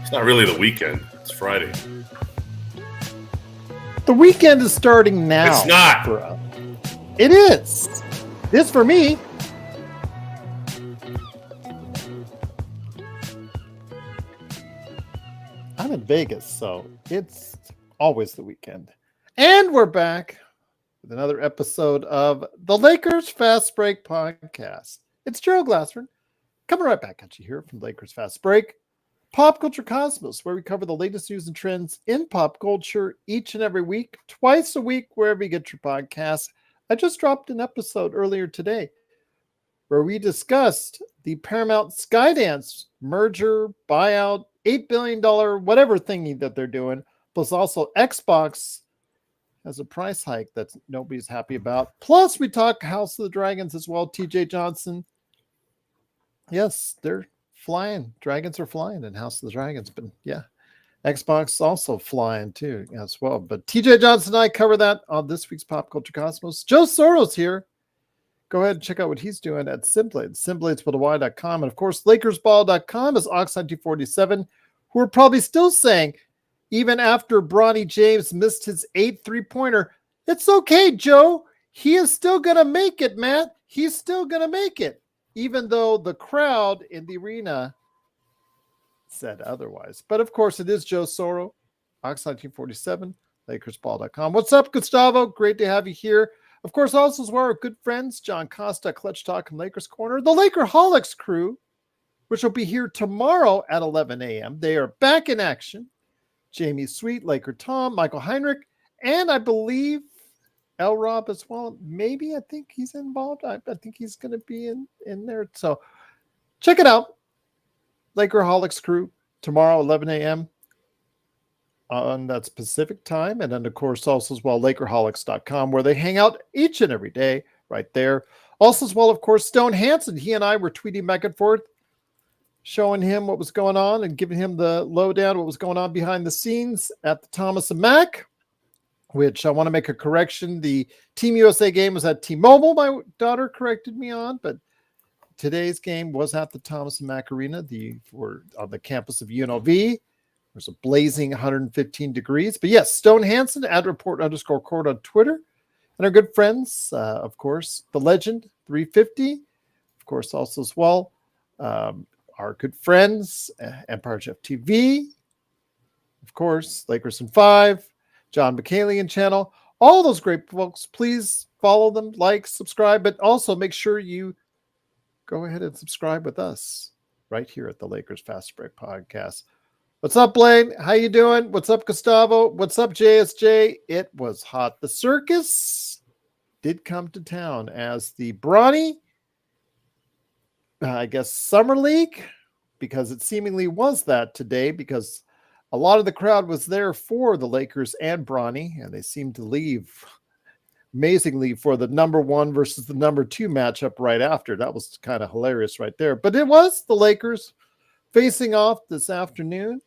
It's not really the weekend. It's Friday. The weekend is starting now. It's not. For us. It is. This for me. I'm in Vegas, so it's always the weekend. And we're back with another episode of the Lakers Fast Break podcast. It's Gerald Glassford coming right back at you here from Lakers Fast Break, Pop Culture Cosmos, where we cover the latest news and trends in pop culture each and every week, twice a week, wherever you get your podcasts. I just dropped an episode earlier today where we discussed the Paramount Skydance merger, buyout, $8 billion, whatever thingy that they're doing, plus also Xbox has a price hike that nobody's happy about. Plus, we talk House of the Dragons as well, TJ Johnson. Yes, they're flying. Dragons are flying in House of the Dragons, but yeah, Xbox also flying too as well. But TJ Johnson and I cover that on this week's Pop Culture Cosmos. Joe Soros here. Go ahead and check out what he's doing at Simblades, simblades.com. And of course, LakersBall.com is Oxide247, who are probably still saying, even after Bronny James missed his 8 3-pointer, it's okay, Joe. He is still going to make it, Matt. He's still going to make it, even though the crowd in the arena said otherwise. But of course, it is Joe Soro, Oxide247, LakersBall.com. What's up, Gustavo? Great to have you here. Of course, also as well, our good friends, John Costa, Clutch Talk, and Lakers Corner, the Lakerholics crew, which will be here tomorrow at 11 a.m. They are back in action. Jamie Sweet, Laker Tom, Michael Heinrich, and I believe L. Rob as well. Maybe I think he's involved. I think he's going to be in there. So check it out. Lakerholics crew tomorrow, 11 a.m. on that specific time. And then, of course, also as well, Lakerholics.com, where they hang out each and every day right there. Also as well, of course, Stone Hansen. He and I were tweeting back and forth, showing him what was going on and giving him the lowdown, what was going on behind the scenes at the Thomas and Mack, which I want to make a correction. The Team USA game was at T-Mobile, my daughter corrected me on, but today's game was at the Thomas and Mack Arena, on the campus of UNLV. There's a blazing 115 degrees. But yes, Stone Hansen at report_court on Twitter. And our good friends, of course, the legend 350, of course, also as well. Our good friends, Empire Jeff TV, of course, Lakers in 5, John McCallion channel, all those great folks. Please follow them, like, subscribe, but also make sure you go ahead and subscribe with us right here at the Lakers Fast Break podcast. What's up, Blaine? How you doing? What's up, Gustavo? What's up, JSJ? It was hot. The circus did come to town as the Bronny, I guess, Summer League, because it seemingly was that today, because a lot of the crowd was there for the Lakers and Bronny, and they seemed to leave amazingly for the number 1 versus the number 2 matchup right after. That was kind of hilarious right there. But it was the Lakers facing off this afternoon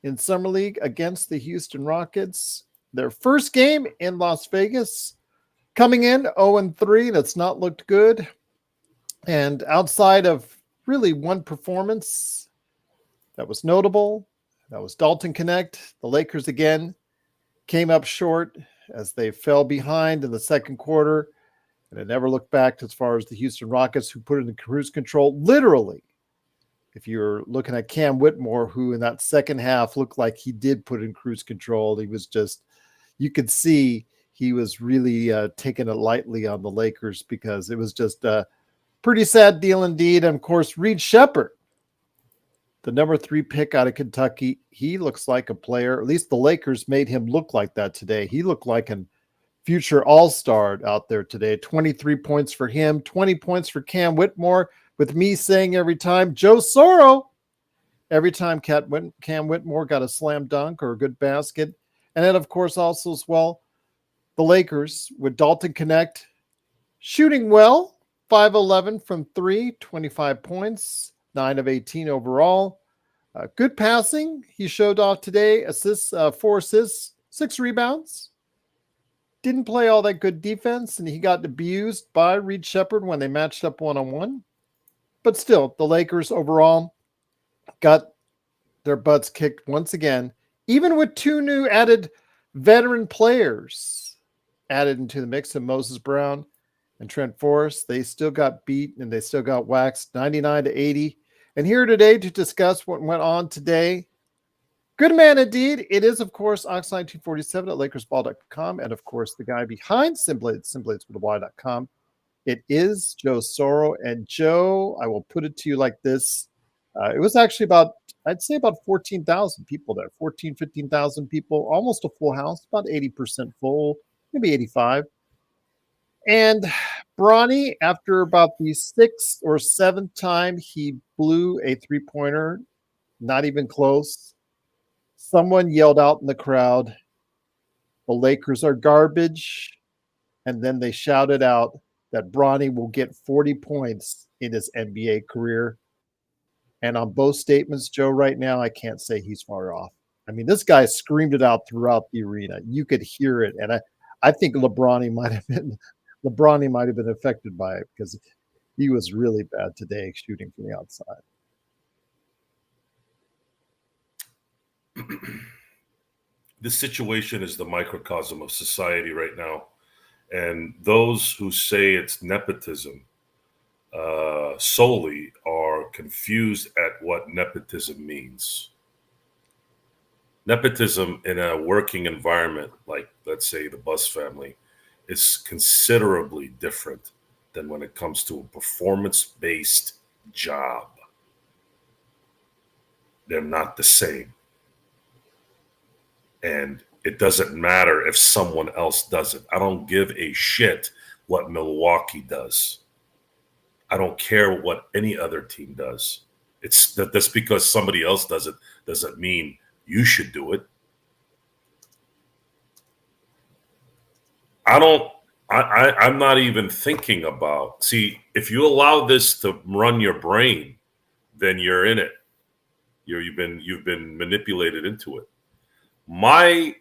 in Summer League against the Houston Rockets. Their first game in Las Vegas, coming in 0-3, and it's not looked good. And outside of really one performance that was notable, that was Dalton Knecht. The Lakers again came up short as they fell behind in the second quarter, and it never looked back as far as the Houston Rockets, who put it in cruise control. Literally, if you're looking at Cam Whitmore, who in that second half looked like he did put in cruise control, he was just, you could see he was really taking it lightly on the Lakers, because it was just a pretty sad deal indeed. And of course, Reed Shepherd, the number 3 pick out of Kentucky, he looks like a player. At least the Lakers made him look like that today. He looked like a future all-star out there today. 23 points for him, 20 points for Cam Whitmore, with me saying every time, Joe Soro, every time Cam Whitmore got a slam dunk or a good basket. And then, of course, also as well, the Lakers with Dalton Knecht shooting well, 5-11 from 3, 25 points, 9 of 18 overall. Good passing. He showed off today. Assists, 4 assists, 6 rebounds. Didn't play all that good defense, and he got abused by Reed Shepherd when they matched up one-on-one. But still, the Lakers overall got their butts kicked once again, even with two new added veteran players added into the mix of Moses Brown and Trent Forrest. They still got beat and they still got waxed 99-80. And here today to discuss what went on today. Good man indeed. It is, of course, Ox1947 at LakersBall.com. And of course, the guy behind Simblades with a Y.com. It is Joe Soro. And Joe, I will put it to you like this. It was actually I'd say about 14,000 people there, 15,000 people, almost a full house, about 80% full, maybe 85. And Bronny, after about the sixth or seventh time he blew a three-pointer, not even close, someone yelled out in the crowd, "The Lakers are garbage." And then they shouted out that Bronny will get 40 points in his NBA career. And on both statements, Joe, right now, I can't say he's far off. I mean, this guy screamed it out throughout the arena. You could hear it. And I think LeBronny might have been affected by it because he was really bad today shooting from the outside. This situation is the microcosm of society right now. And those who say it's nepotism solely are confused at what nepotism means. Nepotism in a working environment, like let's say the Bus family, is considerably different than when it comes to a performance-based job. They're not the same. And it doesn't matter if someone else does it. I don't give a shit what Milwaukee does. I don't care what any other team does. It's that's because somebody else does it doesn't mean you should do it. I'm not even thinking about, see, if you allow this to run your brain, then you're in it. You've been manipulated into it. My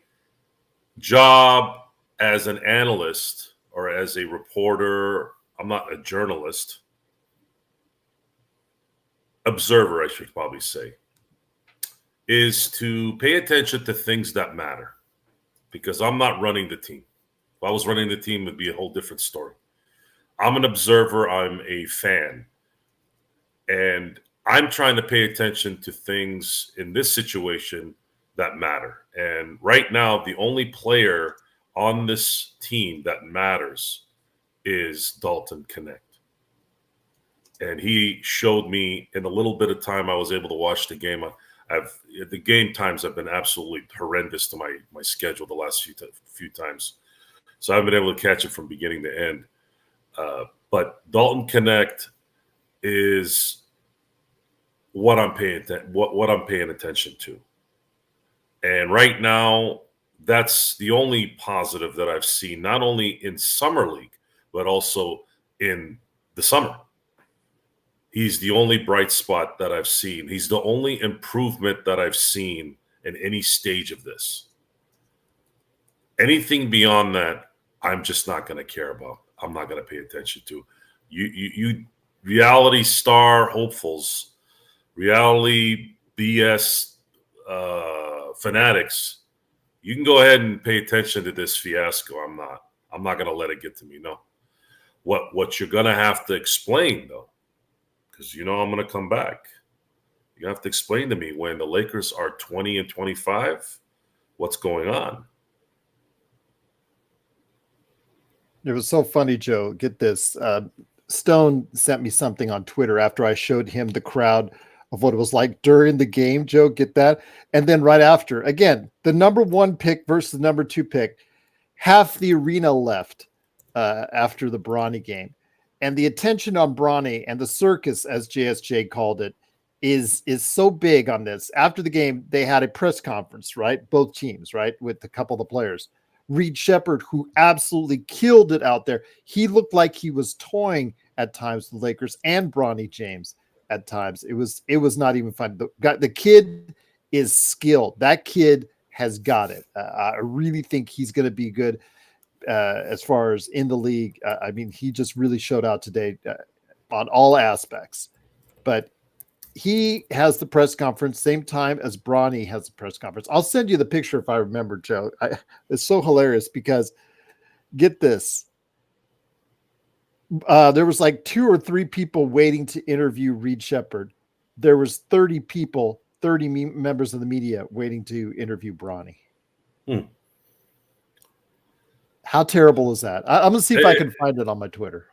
job as an analyst or as a reporter, I'm not a journalist, observer, I should probably say, is to pay attention to things that matter, because I'm not running the team. If I was running the team, it'd be a whole different story. I'm an observer. I'm a fan. And I'm trying to pay attention to things in this situation that matter. And right now, the only player on this team that matters is Dalton Knecht. And he showed me in a little bit of time I was able to watch the game. The game times have been absolutely horrendous to my schedule the last few times. So I haven't been able to catch it from beginning to end. But Dalton Knecht is what I'm paying attention to. And right now, that's the only positive that I've seen, not only in Summer League, but also in the summer. He's the only bright spot that I've seen. He's the only improvement that I've seen in any stage of this. Anything beyond that, I'm just not going to care about. I'm not going to pay attention to. You reality star hopefuls, reality BS fanatics, you can go ahead and pay attention to this fiasco. I'm not going to let it get to me. No. What you're going to have to explain, though, because I'm going to come back. You have to explain to me, when the Lakers are 20-25, what's going on. It was so funny, Joe. Get this. Stone sent me something on Twitter after I showed him the crowd of what it was like during the game, Joe. Get that? And then right after, again, the number 1 pick versus the number 2 pick, half the arena left after the Bronny game. And the attention on Bronny and the circus, as JSJ called it, is so big on this. After the game, they had a press conference, right? Both teams, right? With a couple of the players. Reed Shepherd, who absolutely killed it out there. He looked like he was toying at times with the Lakers, and Bronny James at times. It was not even fun. The kid is skilled. That kid has got it. I really think he's going to be good as far as in the league. I mean, he just really showed out today on all aspects. But he has the press conference same time as Bronny has the press conference. I'll send you the picture if I remember, Joe. It's so hilarious because get this. There was like 2 or 3 people waiting to interview Reed Shepherd. There was 30 people, 30 members of the media waiting to interview Bronny. How terrible is that? I'm going to see if I can find it on my Twitter.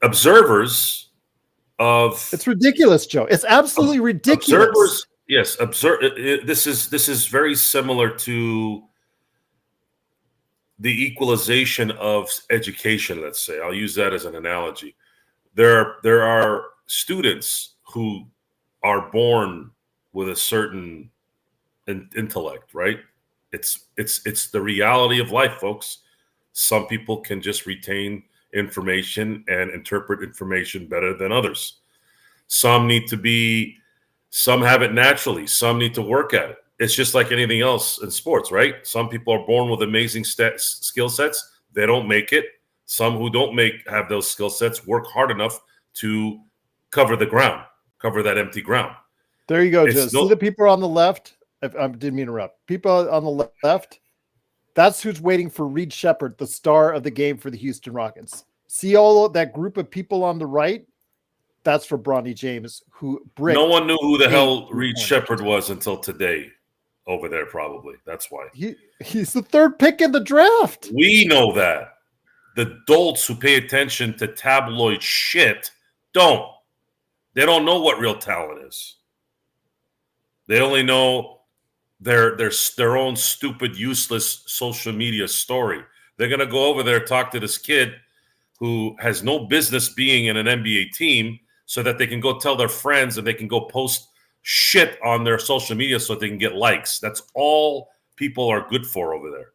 Observers of it's ridiculous, Joe. It's absolutely ridiculous. Observers, yes. This is very similar to the equalization of education. Let's say I'll use that as an analogy. There are students who are born with a certain intellect, right? It's the reality of life, folks. Some people can just retain information and interpret information better than others. Some have it naturally. Some need to work at it. It's just like anything else in sports, right? Some people are born with amazing skill sets. They don't make it. Some who don't have those skill sets work hard enough to cover that empty ground. There you go, Joe. See the people on the left? I didn't mean to interrupt. People on the left, that's who's waiting for Reed Shepherd, the star of the game for the Houston Rockets. See all of that group of people on the right? That's for Bronny James, who bricked. No one knew who the hell Reed Shepherd was until today over there, probably. That's why. He's the 3rd pick in the draft. We know that. The dolts who pay attention to tabloid shit don't. They don't know what real talent is. They only know their own stupid, useless social media story. They're going to go over there, talk to this kid who has no business being in an NBA team so that they can go tell their friends and they can go post shit on their social media so they can get likes. That's all people are good for over there.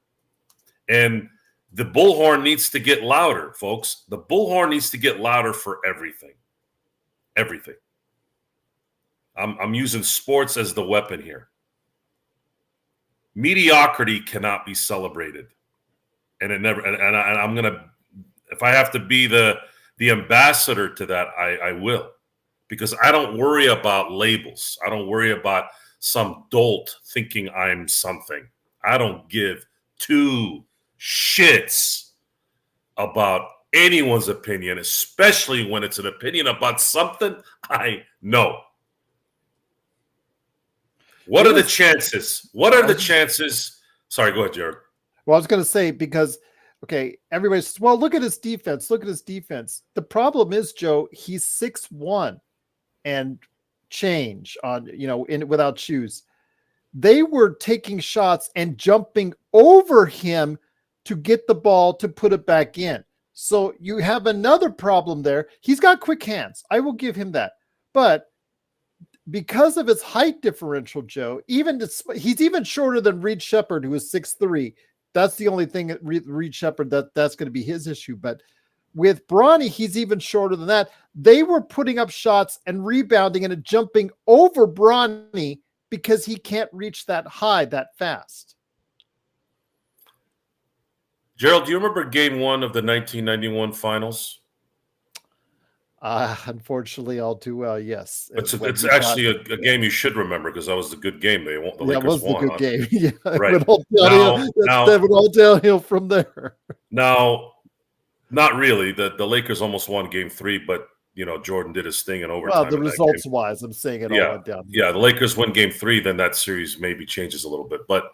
And the bullhorn needs to get louder, folks. The bullhorn needs to get louder for everything. Everything. I'm using sports as the weapon here. Mediocrity cannot be celebrated, and it never. And I'm gonna, if I have to be the ambassador to that, I will, because I don't worry about labels. I don't worry about some dolt thinking I'm something. I don't give 2 shits about anyone's opinion, especially when it's an opinion about something I know. What are the chances? Sorry, go ahead, Gerald. Well, I was going to say, because, okay, everybody says, well, look at his defense. Look at his defense. The problem is, Joe, he's 6'1" and change on, without shoes. They were taking shots and jumping over him to get the ball to put it back in. So you have another problem there. He's got quick hands. I will give him that. But because of his height differential, Joe, he's even shorter than Reed Shepherd, who is 6'3". That's the only thing that Reed Shepherd, that's going to be his issue. But with Bronny, he's even shorter than that. They were putting up shots and rebounding and jumping over Bronny because he can't reach that high that fast. Gerald, do you remember Game 1 of the 1991 Finals? Unfortunately, all too well, yes. It's actually a game you should remember, because that was the good game. The Lakers that was the won. Good game. Yeah, right. That would all downhill from there. Now, not really. The Lakers almost won Game 3, but Jordan did his thing in overtime. Well, the results wise, I'm saying it all went down. Yeah, the Lakers win Game 3, then that series maybe changes a little bit. But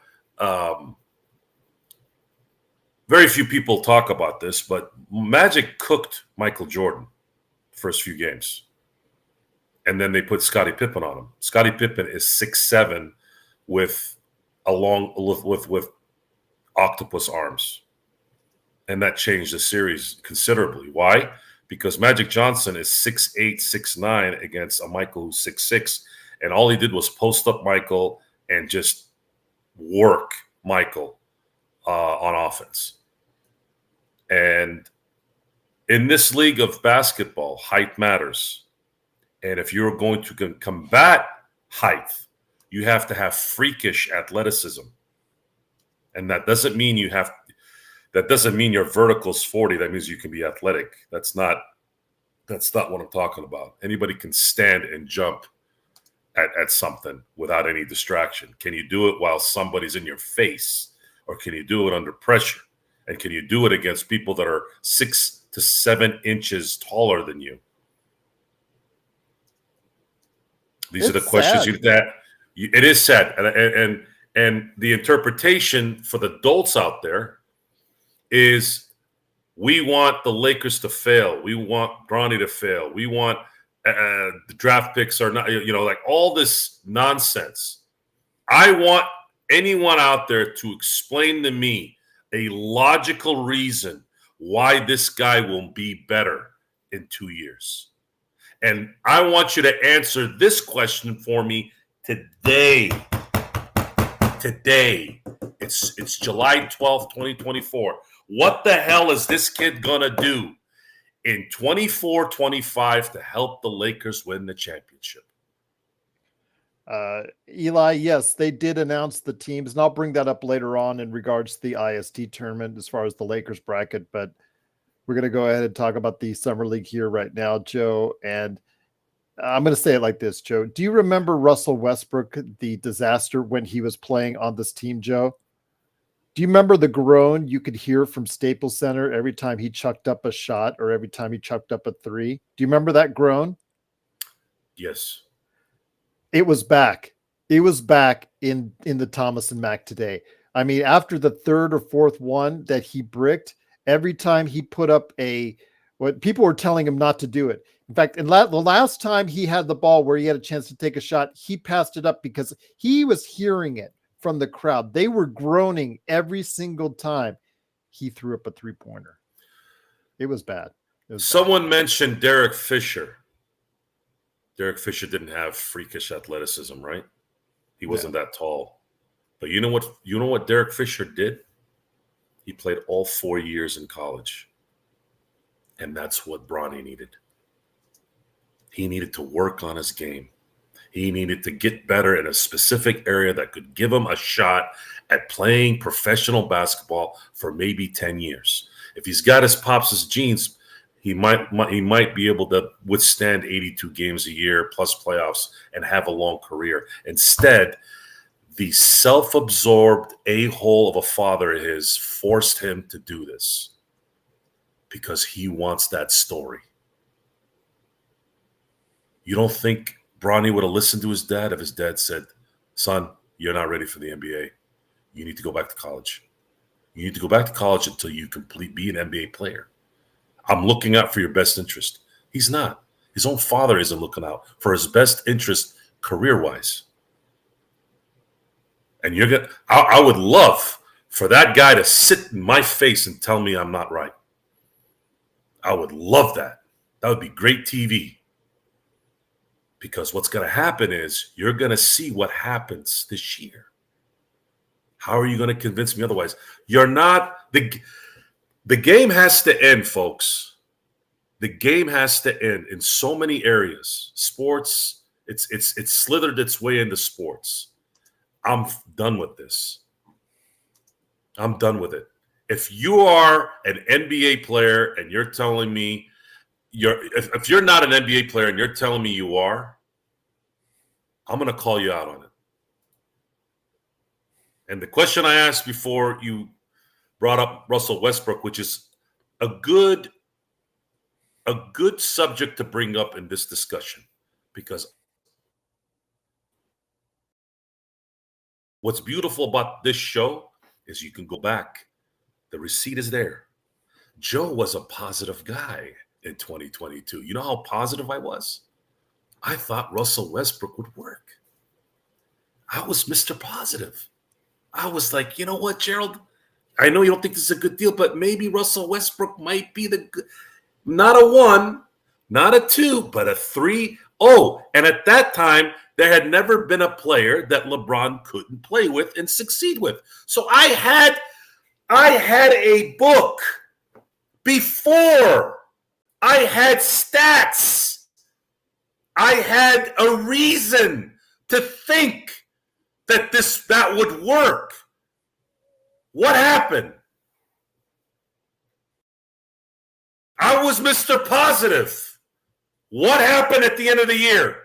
very few people talk about this, but Magic cooked Michael Jordan first few games, and then they put Scottie Pippen on him. Scottie Pippen is 6'7" with octopus arms, and that changed the series considerably. Why? Because Magic Johnson is 6'8", 6'9" against a Michael who's 6'6", and all he did was post up Michael and just work Michael on offense. And in this league of basketball, height matters. And if you're going to combat height, you have to have freakish athleticism. And that doesn't mean your vertical's 40. That means you can be athletic. That's not That's not what I'm talking about. Anybody can stand and jump at something without any distraction. Can you do it while somebody's in your face? Or can you do it under pressure? And can you do it against people that are 6 to 7 inches taller than you? These are the questions it is sad. And the interpretation for the adults out there is we want the Lakers to fail. We want Bronny to fail. We want the draft picks are not, like all this nonsense. I want anyone out there to explain to me a logical reason why this guy will be better in 2 years. And I want you to answer this question for me today. Today. It's July 12th, 2024. What the hell is this kid going to do in 24-25 to help the Lakers win the championship? Eli, yes, they did announce the teams, and I'll bring that up later on in regards to the IST tournament as far as the Lakers bracket, but we're going to go ahead and talk about the Summer League here right now, Joe, and I'm going to say it like this, Joe. Do you remember Russell Westbrook, the disaster when he was playing on this team, Joe? Do you remember the groan you could hear from Staples Center every time he chucked up a shot or every time he chucked up a three? Do you remember that groan? Yes. It was back. It was back in the Thomas and Mack today. I mean, after the third or fourth one that he bricked, every time he put up what people were telling him not to do it. In fact, the last time he had the ball where he had a chance to take a shot, he passed it up because he was hearing it from the crowd. They were groaning every single time he threw up a three-pointer. It was bad. Someone mentioned Derek Fisher. Derek Fisher didn't have freakish athleticism, right? He wasn't that tall. But you know what Derek Fisher did? He played all 4 years in college. And that's what Bronny needed. He needed to work on his game. He needed to get better in a specific area that could give him a shot at playing professional basketball for maybe 10 years. If he's got his pops' genes, he might be able to withstand 82 games a year plus playoffs and have a long career. Instead, the self-absorbed a-hole of a father of his forced him to do this because he wants that story. You don't think Bronny would have listened to his dad if his dad said, son, you're not ready for the NBA. You need to go back to college. You need to go back to college until you be an NBA player. I'm looking out for your best interest. He's not. His own father isn't looking out for his best interest career-wise. And I would love for that guy to sit in my face and tell me I'm not right. I would love that. That would be great TV. Because what's going to happen is you're going to see what happens this year. How are you going to convince me otherwise? You're not the game has to end, folks. The game has to end in so many areas. Sports, it's slithered its way into sports. I'm done with this. I'm done with it. If you are an NBA player and you're telling me if you're not an NBA player and you're telling me you are, I'm going to call you out on it. And the question I asked before you brought up Russell Westbrook, which is a good subject to bring up in this discussion, because what's beautiful about this show is you can go back. The receipt is there. Joe was a positive guy in 2022. You know how positive I was? I thought Russell Westbrook would work. I was Mr. Positive. I was like, you know what, Gerald? I know you don't think this is a good deal, but maybe Russell Westbrook might be not a 1, not a 2, but a 3. Oh, and at that time, there had never been a player that LeBron couldn't play with and succeed with. So I had a book before. I had stats. I had a reason to think that would work. What happened? I was Mr. Positive. What happened at the end of the year?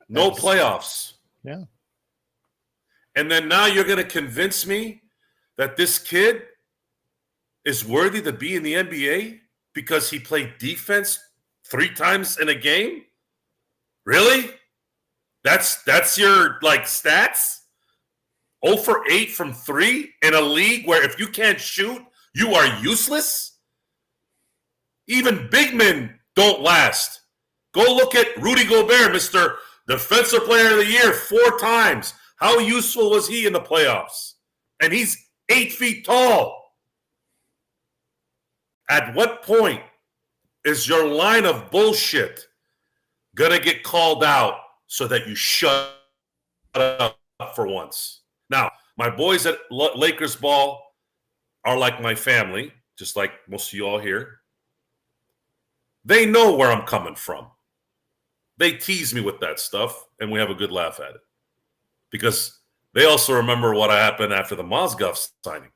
No playoffs. Yeah. And then now you're going to convince me that this kid is worthy to be in the NBA because he played defense 3 times in a game? Really? That's your stats? 0 for 8 from 3 in a league where if you can't shoot, you are useless? Even big men don't last. Go look at Rudy Gobert, Mr. Defensive Player of the Year 4 times. How useful was he in the playoffs? And he's 8 feet tall. At what point is your line of bullshit going to get called out so that you shut up for once? Now, my boys at Lakers ball are like my family, just like most of you all here. They know where I'm coming from. They tease me with that stuff, and we have a good laugh at it. Because they also remember what happened after the Mozgov signing.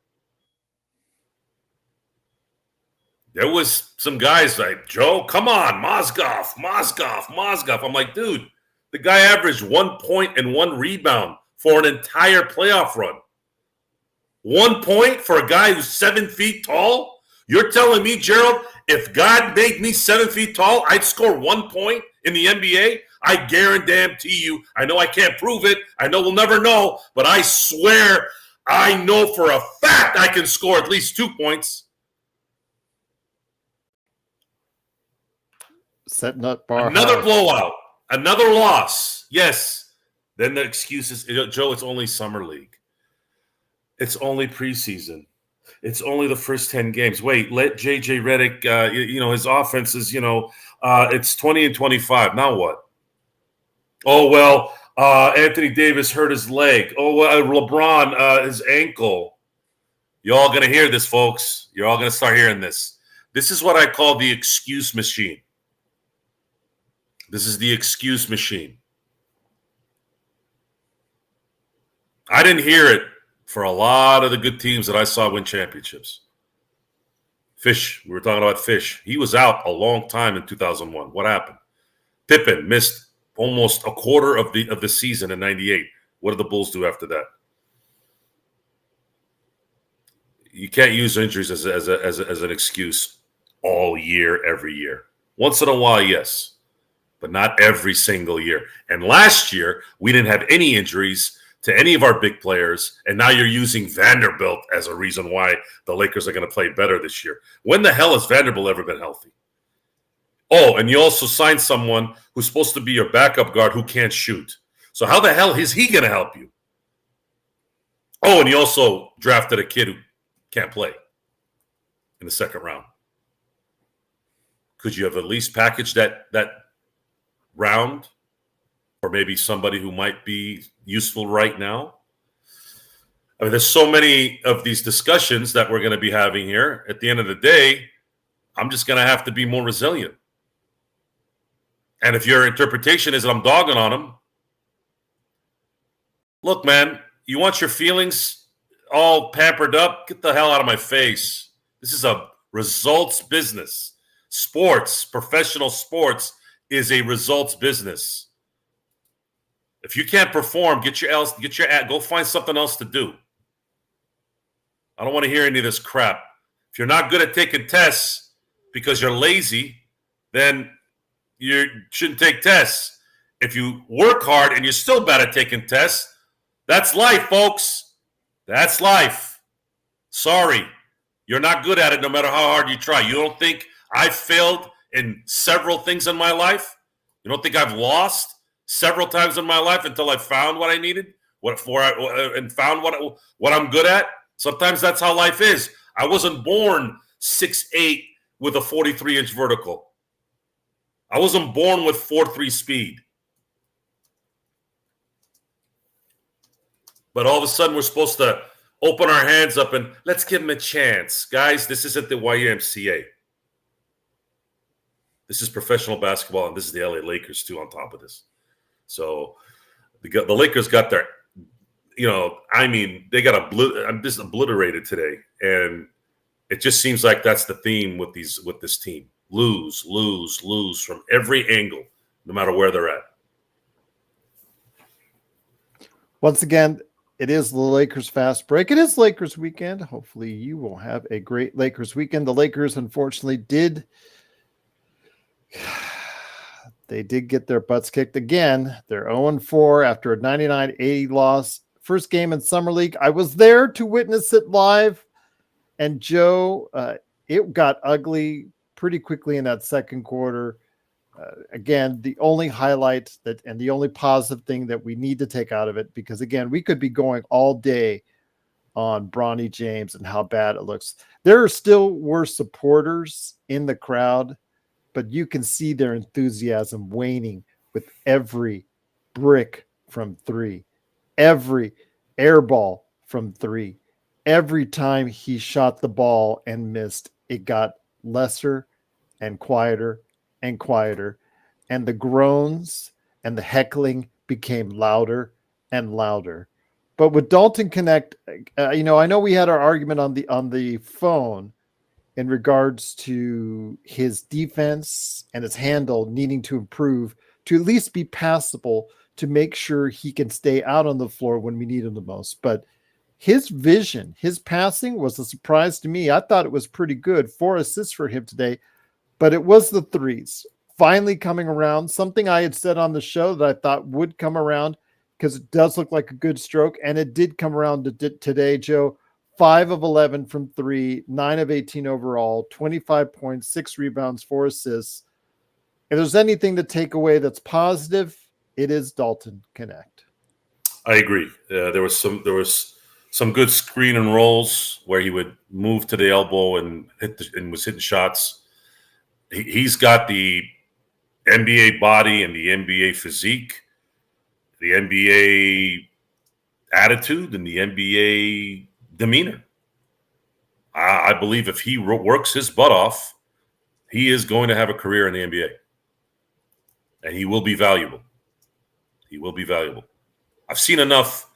There was some guys like, Joe, come on, Mozgov. I'm like, dude, the guy averaged 1 point and 1 rebound for an entire playoff run. 1 point for a guy who's 7 feet tall? You're telling me, Gerald, if God made me 7 feet tall, I'd score 1 point in the NBA? I guarantee you, I know I can't prove it. I know we'll never know, but I swear I know for a fact I can score at least 2 points. Setting up bar. Another blowout. Another loss. Yes. Then the excuse is, Joe, it's only summer league. It's only preseason. It's only the first 10 games. Wait, let J.J. Redick, his offense is, it's 20 and 25. Now what? Oh, well, Anthony Davis hurt his leg. Oh, well, LeBron, his ankle. You're all going to hear this, folks. You're all going to start hearing this. This is what I call the excuse machine. This is the excuse machine. I didn't hear it for a lot of the good teams that I saw win championships. Fish, we were talking about Fish. He was out a long time in 2001. What happened? Pippen missed almost a quarter of the season in 98. What did the Bulls do after that? You can't use injuries as an excuse all year, every year. Once in a while, yes, but not every single year. And last year, we didn't have any injuries to any of our big players, and now you're using Vanderbilt as a reason why the Lakers are going to play better this year. When the hell has Vanderbilt ever been healthy? Oh, and you also signed someone who's supposed to be your backup guard who can't shoot. So how the hell is he going to help you? Oh, and you also drafted a kid who can't play in the second round. Could you have at least packaged that round for maybe somebody who might be useful right now? I mean, there's so many of these discussions that we're going to be having here. At the end of the day, I'm just going to have to be more resilient. And if your interpretation is that I'm dogging on them, look, man, you want your feelings all pampered up? Get the hell out of my face. This is a results business. Sports, professional sports, is a results business. If you can't perform, go find something else to do. I don't want to hear any of this crap. If you're not good at taking tests because you're lazy, then you shouldn't take tests. If you work hard and you're still bad at taking tests, that's life, folks. That's life. Sorry. You're not good at it no matter how hard you try. You don't think I've failed in several things in my life? You don't think I've lost several times in my life until I found what I needed, and found what I'm good at? Sometimes that's how life is. I wasn't born 6'8" with a 43-inch vertical. I wasn't born with 4.3 speed. But all of a sudden, we're supposed to open our hands up and let's give him a chance. Guys, this isn't the YMCA. This is professional basketball, and this is the LA Lakers, too, on top of this. So the Lakers got their, they got just obliterated today. And It just seems like that's the theme with this team. Lose, lose, lose from every angle, no matter where they're at. Once again, it is the Lakers fast break. It is Lakers weekend. Hopefully you will have a great Lakers weekend. The Lakers, unfortunately, did get their butts kicked again. They're 0-4 after a 99-80 loss. First game in Summer League. I was there to witness it live. And Joe, it got ugly pretty quickly in that second quarter. Again, the only highlight and the only positive thing that we need to take out of it, because again, we could be going all day on Bronny James and how bad it looks. There were supporters in the crowd, but you can see their enthusiasm waning with every brick from three, every air ball from three. Every time he shot the ball and missed, it got lesser and quieter and quieter, and the groans and the heckling became louder and louder. But with Dalton Knecht, I know we had our argument on the phone in regards to his defense and his handle needing to improve to at least be passable to make sure he can stay out on the floor when we need him the most. But his vision, his passing was a surprise to me. I thought it was pretty good. 4 assists for him today. But it was the threes finally coming around, something I had said on the show that I thought would come around because it does look like a good stroke, and it did come around today, Joe. 5 of 11 from 3, 9 of 18 overall, 25 points, 6 rebounds, 4 assists. If there's anything to take away that's positive, it is Dalton Knecht. I agree. There was some good screen and rolls where he would move to the elbow and was hitting shots. He's got the NBA body and the NBA physique, the NBA attitude, and the NBA demeanor. I believe if he works his butt off, he is going to have a career in the NBA. And he will be valuable. He will be valuable. I've seen enough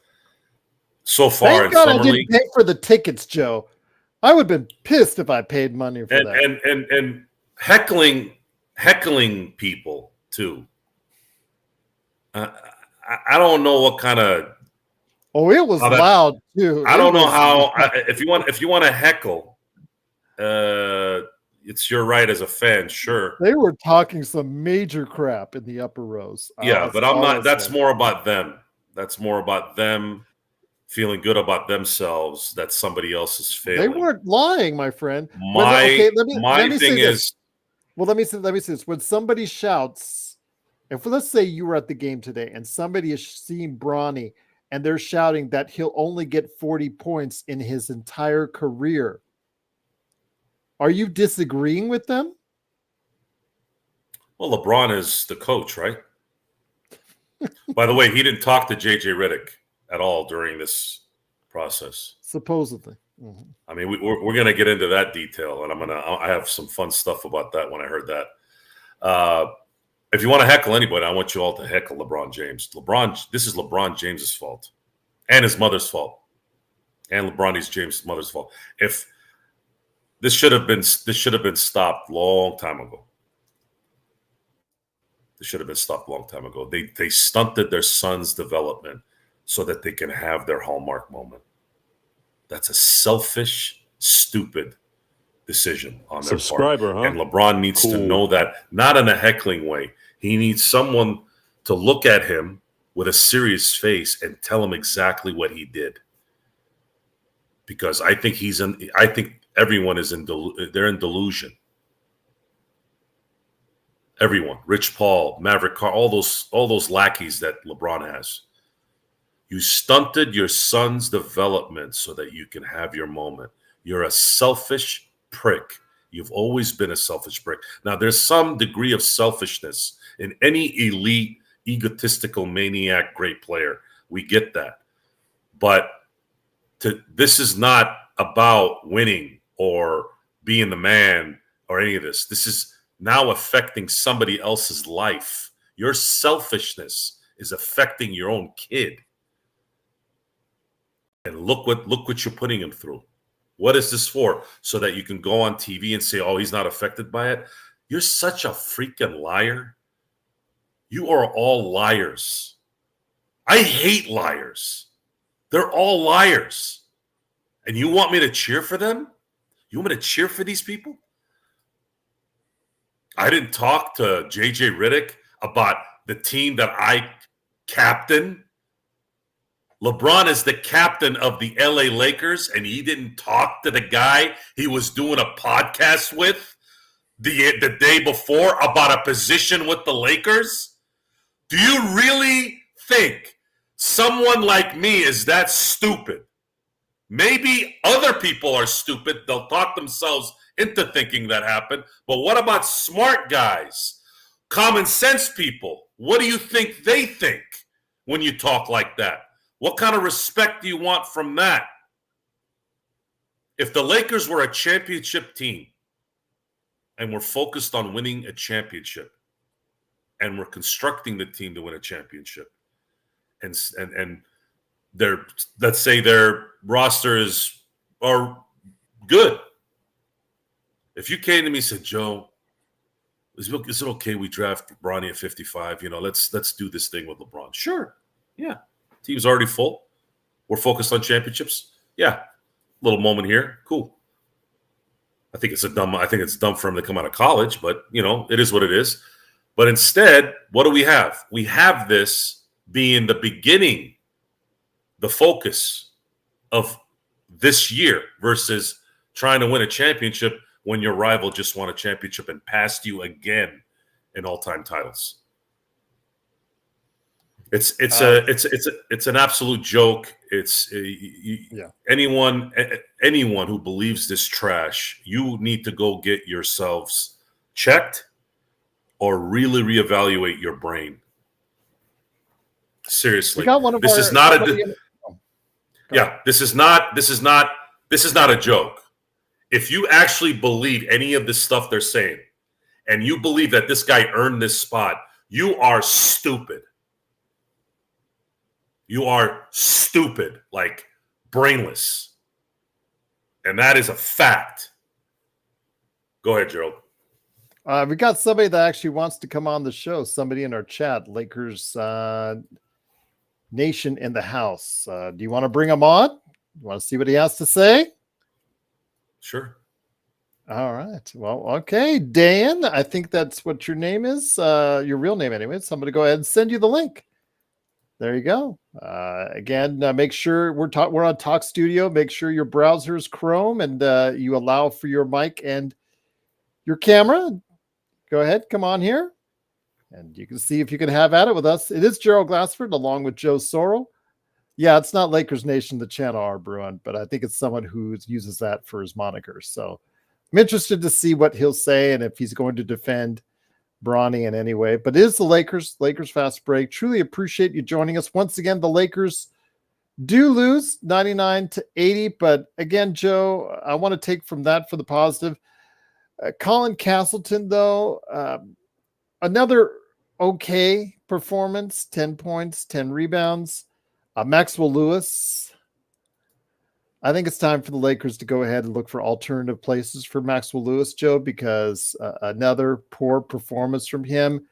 so far in Summer League. Pay for the tickets, Joe. I would have been pissed if I paid money for that. And heckling people too. I don't know what kind of. Oh, it was loud too. I don't know how. If you want to heckle, it's your right as a fan. Sure, they were talking some major crap in the upper rows. Yeah, but I'm not. That's more about them. That's more about them feeling good about themselves that somebody else is failing. They weren't lying, my friend. Let me thing is. Well, let me say this. When somebody shouts, let's say you were at the game today and somebody is seeing Bronny and they're shouting that he'll only get 40 points in his entire career, are you disagreeing with them? Well, LeBron is the coach, right? By the way, he didn't talk to JJ Redick at all during this process. Supposedly. Mm-hmm. I mean, we're going to get into that detail, and I have some fun stuff about that when I heard that. If you want to heckle anybody, I want you all to heckle LeBron James. This is LeBron James's fault, and his mother's fault, and LeBron James' mother's fault. If this should have been stopped long time ago. This should have been stopped a long time ago. They stunted their son's development so that they can have their hallmark moment. That's a selfish, stupid decision on their part. Huh? And LeBron needs to know that, not in a heckling way. He needs someone to look at him with a serious face and tell him exactly what he did. Because I think everyone is they're in delusion. Everyone, Rich Paul, Maverick Carr, all those lackeys that LeBron has. You stunted your son's development so that you can have your moment. You're a selfish prick. You've always been a selfish prick. Now, there's some degree of selfishness in any elite, egotistical, maniac, great player. We get that. But this is not about winning or being the man or any of this. This is now affecting somebody else's life. Your selfishness is affecting your own kid. And look what you're putting him through. What is this for? So that you can go on TV and say, oh, he's not affected by it? You're such a freaking liar. You are all liars. I hate liars. They're all liars. And you want me to cheer for them? You want me to cheer for these people? I didn't talk to JJ Redick about the team that I captain. LeBron is the captain of the LA Lakers, and he didn't talk to the guy he was doing a podcast with the day before about a position with the Lakers? Do you really think someone like me is that stupid? Maybe other people are stupid. They'll talk themselves into thinking that happened. But what about smart guys, common sense people? What do you think they think when you talk like that? What kind of respect do you want from that? If the Lakers were a championship team and we're focused on winning a championship and we're constructing the team to win a championship and their, let's say their rosters are good. If you came to me and said, Joe, is it okay we draft Bronny at 55? Let's do this thing with LeBron. Sure. Yeah. Team's already full. We're focused on championships. Yeah. Little moment here. Cool. I think it's dumb for him to come out of college, but it is what it is. But instead, what do we have? We have this being the beginning, the focus of this year versus trying to win a championship when your rival just won a championship and passed you again in all-time titles. It's an absolute joke. Anyone who believes this trash, you need to go get yourselves checked or really reevaluate your brain. Seriously, this is not a joke. If you actually believe any of this stuff they're saying, and you believe that this guy earned this spot, you are stupid. You are stupid, like brainless. And that is a fact. Go ahead, Gerald. We got somebody that actually wants to come on the show. Somebody in our chat, Lakers Nation in the house. Do you want to bring him on? You want to see what he has to say? Sure. All right. Well, okay. Dan, I think that's what your name is. Your real name anyway. Somebody go ahead and send you the link. There you go. Again, make sure we're on Talk Studio. Make sure your browser is Chrome and you allow for your mic and your camera. Go ahead. Come on here. And you can see if you can have at it with us. It is Gerald Glassford along with Joe Sorrell. Yeah, it's not Lakers Nation, the channel, R. Bruin, but I think it's someone who uses that for his moniker. So I'm interested to see what he'll say and if he's going to defend Bronny in any way. But it is the Lakers Fast Break. Truly appreciate you joining us. Once again, the Lakers do lose 99-80. But again, Joe, I want to take from that for the positive. Colin Castleton, though, another okay performance, 10 points, 10 rebounds. Maxwell Lewis, I think it's time for the Lakers to go ahead and look for alternative places for Maxwell Lewis, Joe, because another poor performance from him.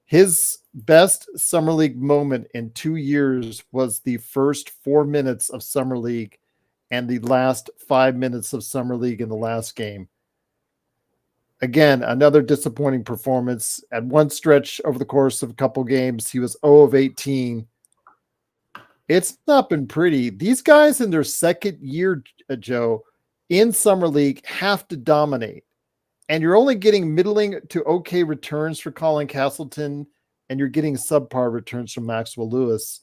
His best Summer League moment in 2 years was the first 4 minutes of Summer League and the last 5 minutes of Summer League in the last game. Again, another disappointing performance. At one stretch over the course of a couple games, he was 0 of 18. It's not been pretty. These guys in their second year, Joe, in Summer League have to dominate. And you're only getting middling to okay returns for Colin Castleton, and you're getting subpar returns from Maxwell Lewis.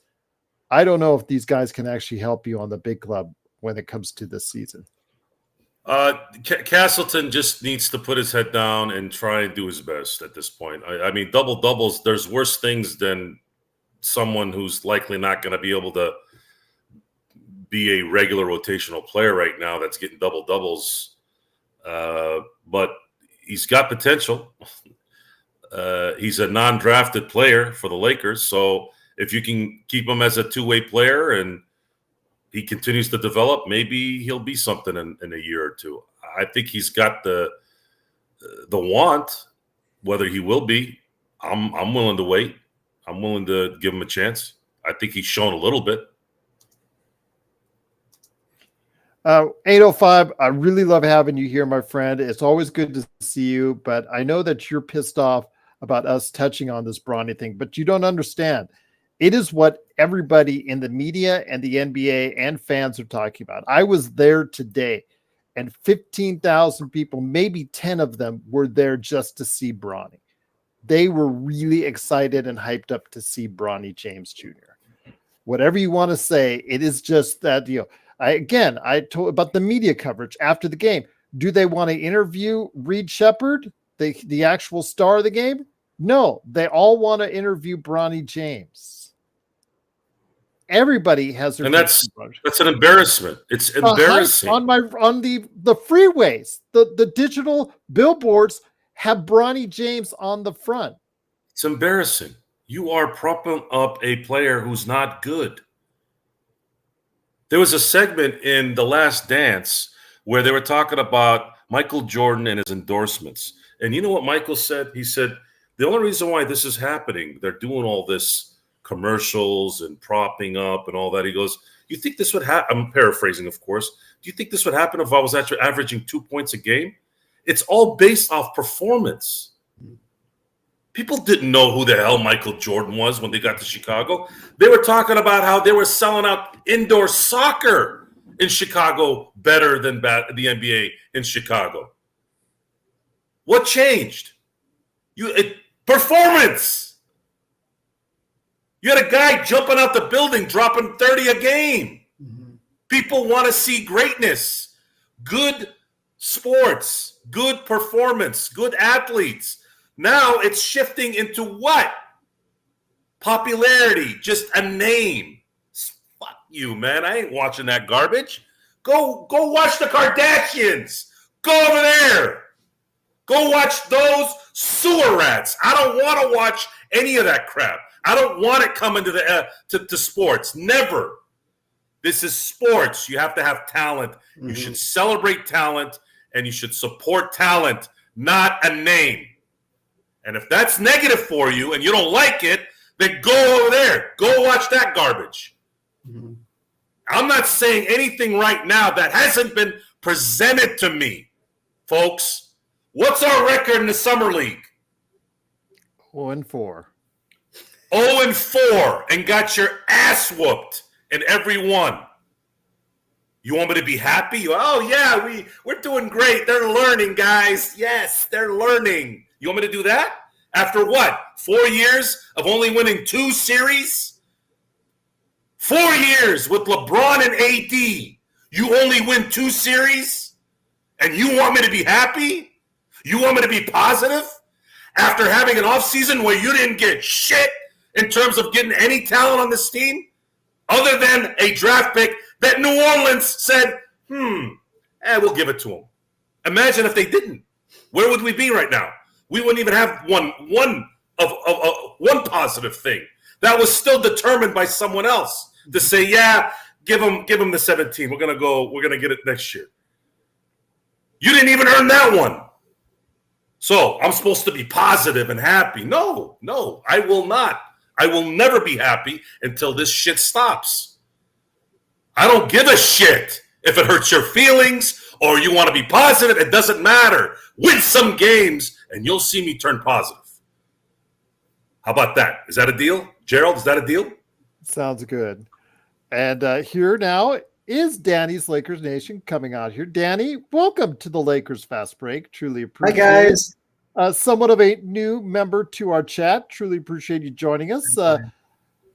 I don't know if these guys can actually help you on the big club when it comes to this season. Castleton just needs to put his head down and try and do his best at this point. I mean, double-doubles, there's worse things than someone who's likely not going to be able to be a regular rotational player right now that's getting double-doubles. But he's got potential. He's a non-drafted player for the Lakers. So if you can keep him as a two-way player and he continues to develop, maybe he'll be something in a year or two. I think he's got the want. Whether he will be, I'm willing to wait. I'm willing to give him a chance. I think he's shown a little bit. 805, I really love having you here, my friend. It's always good to see you, but I know that you're pissed off about us touching on this Bronny thing, but you don't understand. It is what everybody in the media and the NBA and fans are talking about. I was there today, and 15,000 people, maybe 10 of them, were there just to see Bronny. They were really excited and hyped up to see Bronny James Jr. Whatever you want to say, it is just that, I told about the media coverage after the game. Do they want to interview Reed Shepherd, the actual star of the game? No, they all want to interview Bronny James. Everybody has their, and that's an embarrassment. It's embarrassing. On the freeways, the digital billboards have Bronny James on the front. It's embarrassing. You are propping up a player who's not good. There was a segment in The Last Dance where they were talking about Michael Jordan and his endorsements. And you know what Michael said? He said, the only reason why this is happening, they're doing all this commercials and propping up and all that. He goes, you think this would happen? I'm paraphrasing, of course. Do you think this would happen if I was actually averaging 2 points a game? It's all based off performance. People didn't know who the hell Michael Jordan was when they got to Chicago. They were talking about how they were selling out indoor soccer in Chicago better than the NBA in Chicago. What changed? Performance. You had a guy jumping out the building, dropping 30 a game. Mm-hmm. People want to see greatness, good sports, good performance, good athletes. Now it's shifting into what? Popularity, just a name. Fuck you, man. I ain't watching that garbage. Go watch the Kardashians. Go over there. Go watch those sewer rats. I don't want to watch any of that crap. I don't want it coming to the to sports. Never. This is sports. You have to have talent. Mm-hmm. You should celebrate talent, and you should support talent, not a name. And if that's negative for you and you don't like it, then go over there. Go watch that garbage. Mm-hmm. I'm not saying anything right now that hasn't been presented to me, folks. What's our record in the Summer League? 0-4. 0-4 and got your ass whooped in every one. You want me to be happy? Oh, yeah, we're doing great. They're learning, guys. Yes, they're learning. You want me to do that? After what? 4 years of only winning 2 series? 4 years with LeBron and AD. You only win 2 series? And you want me to be happy? You want me to be positive? After having an offseason where you didn't get shit in terms of getting any talent on this team, other than a draft pick that New Orleans said, we'll give it to them. Imagine if they didn't. Where would we be right now? We wouldn't even have one positive thing. That was still determined by someone else to say, yeah, give them the 17. We're gonna get it next year. You didn't even earn that one. So I'm supposed to be positive and happy. No, I will not. I will never be happy until this shit stops. I don't give a shit if it hurts your feelings or you want to be positive. It doesn't matter. Win some games and you'll see me turn positive. How about that? Is that a deal? Gerald, is that a deal? Sounds good. And here now is Danny's Lakers Nation coming out here. Danny, welcome to the Lakers Fast Break. Truly appreciate it. Hi, guys. Somewhat of a new member to our chat. Truly appreciate you joining us.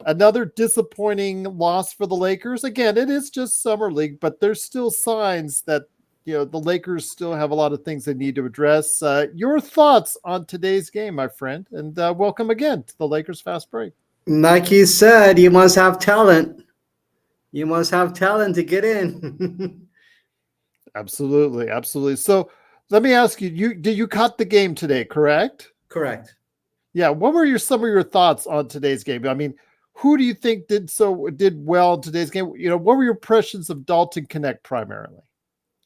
Another disappointing loss for the Lakers. Again, it is just Summer League, but there's still signs that the Lakers still have a lot of things they need to address. Your thoughts on today's game, my friend, and welcome again to the Lakers Fast Break. Like he said, you must have talent. You must have talent to get in. Absolutely. So let me ask you, did you cut the game today, correct? Correct. Yeah. What were some of your thoughts on today's game? I mean, who do you think did well in today's game? What were your impressions of Dalton Knecht primarily?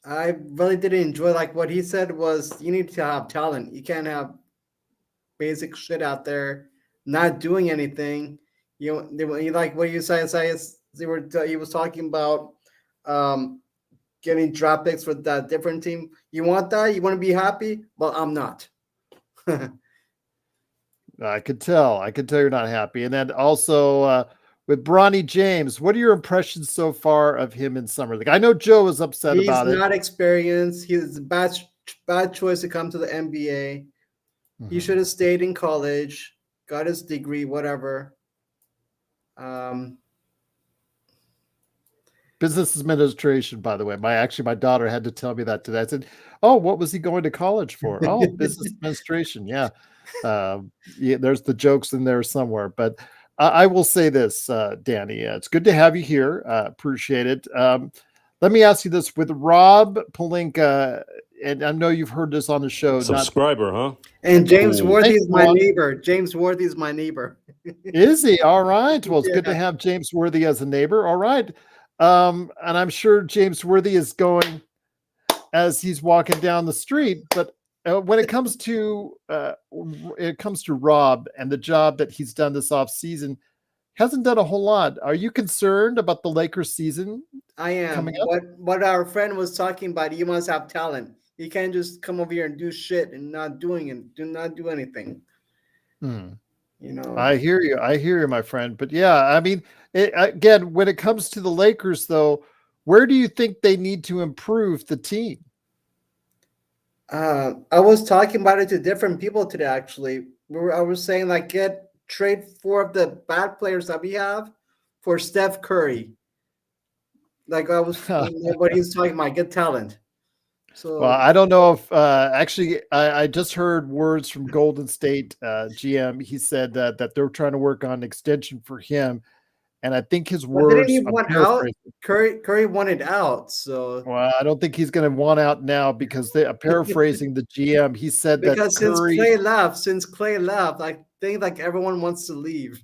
I really didn't enjoy, like what he said was you need to have talent. You can't have basic shit out there not doing anything. Like what you said, he was talking about getting draft picks for that different team. You want that? You want to be happy? Well, I'm not. I could tell you're not happy. And then also with Bronny James, what are your impressions so far of him in summer league? I know Joe is upset about it. He's not experienced. He's a bad choice to come to the NBA. He should have stayed in college, got his degree, whatever. Business administration, by the way. My daughter had to tell me that today. I said, "Oh, what was he going to college for?" "Oh, business administration." Yeah. There's the jokes in there somewhere. But I will say this, Danny, it's good to have you here. Appreciate it. Let me ask you this: with Rob Pelinka, and I know you've heard this on the show. Subscriber, huh? And James Worthy is my neighbor. James Worthy is my neighbor. Is he? All right. Well, it's good to have James Worthy as a neighbor. All right. And I'm sure James Worthy is going as he's walking down the street. But when it comes to Rob and the job that he's done this offseason, hasn't done a whole lot. Are you concerned about the Lakers season? I am. What our friend was talking about, you must have talent. You can't just come over here and do shit and not do anything. I hear you, my friend. But yeah, I mean, again, when it comes to the Lakers, though, where do you think they need to improve the team? I was talking about it to different people today, actually. I was saying, like, trade 4 of the bad players that we have for Steph Curry. Like what he's talking about, get talent. So, well, I don't know if actually I just heard words from Golden State GM. He said that they're trying to work on an extension for him, and I think his words. Didn't he want out? Curry wanted out, so. Well, I don't think he's going to want out now because paraphrasing the GM, he said because that since Clay left, I think like everyone wants to leave.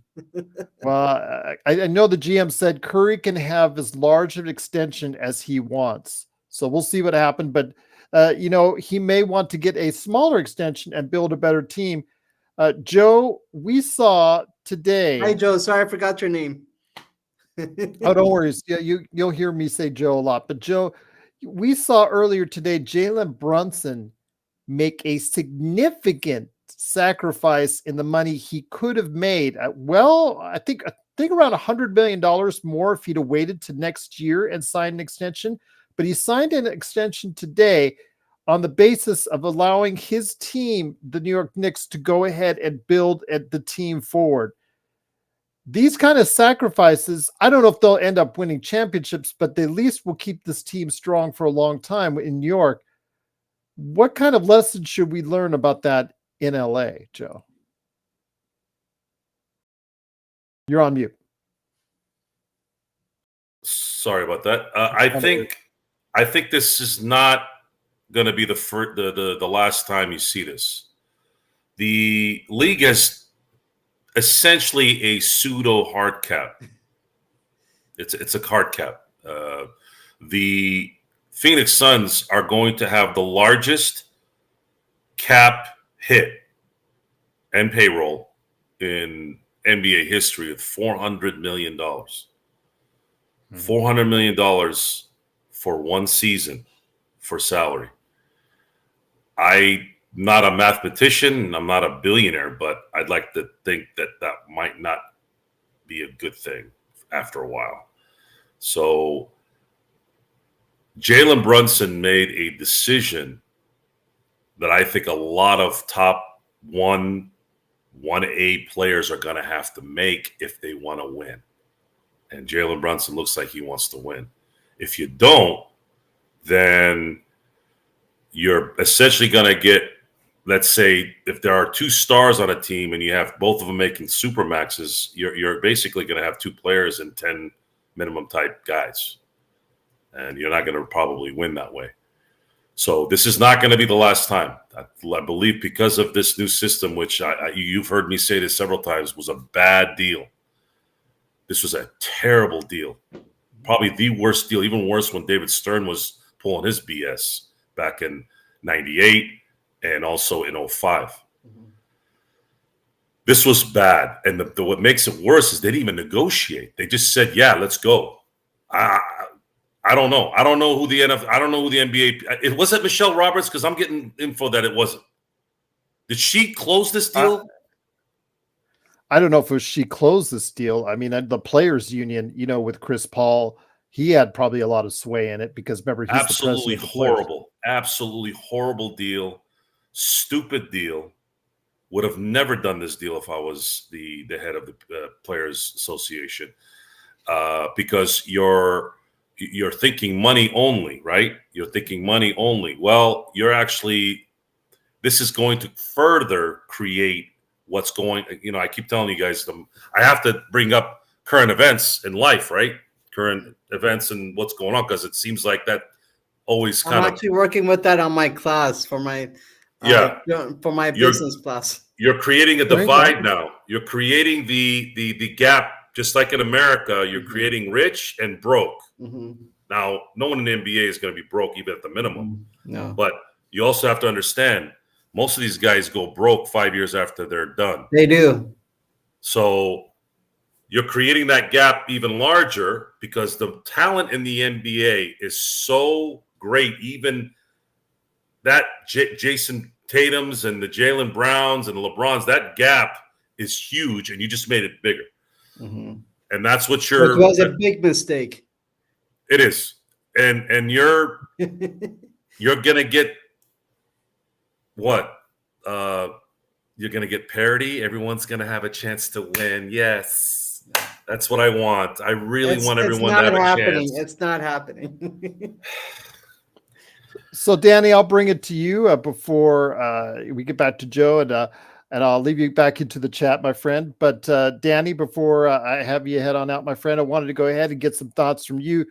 Well, I know the GM said Curry can have as large an extension as he wants. So we'll see what happens. But, he may want to get a smaller extension and build a better team. Joe, we saw today. Hi, Joe. Sorry, I forgot your name. Oh, don't worry. Yeah, you'll hear me say Joe a lot. But, Joe, we saw earlier today Jalen Brunson make a significant sacrifice in the money he could have made. I think around $100 million more if he'd have waited to next year and signed an extension. But he signed an extension today on the basis of allowing his team, the New York Knicks, to go ahead and build the team forward. These kind of sacrifices, I don't know if they'll end up winning championships, but they at least will keep this team strong for a long time in New York. What kind of lessons should we learn about that in LA, Joe? You're on mute. Sorry about that. I think this is not going to be the last time you see this. The league has essentially a pseudo hard cap. It's a hard cap. The Phoenix Suns are going to have the largest cap hit and payroll in NBA history of $400 million. $400 million for one season for salary. I'm not a mathematician. I'm not a billionaire, but I'd like to think that might not be a good thing after a while. So Jalen Brunson made a decision that I think a lot of top 1A players are going to have to make if they want to win. And Jalen Brunson looks like he wants to win. If you don't, then you're essentially going to get, let's say, if there are 2 stars on a team and you have both of them making super maxes, you're basically going to have 2 players and 10 minimum type guys. And you're not going to probably win that way. So this is not going to be the last time. I believe because of this new system, which you've heard me say this several times, was a bad deal. This was a terrible deal. Probably the worst deal, even worse when David Stern was pulling his BS back in 98 and also in 05. This was bad. And what makes it worse is they didn't even negotiate. They just said, yeah, let's go. I don't know. I don't know who the NBA. It wasn't Michelle Roberts, because I'm getting info that it wasn't. Did she close this deal? I don't know if she closed this deal. I mean, the players union, with Chris Paul, he had probably a lot of sway in it, because remember, he's absolutely the president horrible, absolutely horrible deal, stupid deal. Would have never done this deal if I was the head of the Players Association, because you're thinking money only, right? You're thinking money only. Well, this is going to further create what's going. I keep telling you guys, I have to bring up current events in life, right? Current events and what's going on, because it seems like that always kind of. I'm actually working with that on my class for my business class. You're creating a divide now. You're creating the gap, just like in America. You're creating rich and broke. Mm-hmm. Now, no one in the NBA is going to be broke, even at the minimum. No. But you also have to understand, most of these guys go broke 5 years after they're done. They do. So you're creating that gap even larger, because the talent in the NBA is so great. Even that Jason Tatum's and the Jaylen Browns and the LeBrons, that gap is huge, and you just made it bigger. Mm-hmm. And that's what It was a big mistake. It is. And you're gonna get what? You're gonna get parity. Everyone's gonna have a chance to win. Yes. That's what I want. I really want everyone to have a chance. It's not happening. So, Danny, I'll bring it to you before we get back to Joe, and I'll leave you back into the chat, my friend. But Danny, before I have you head on out, my friend, I wanted to go ahead and get some thoughts from you.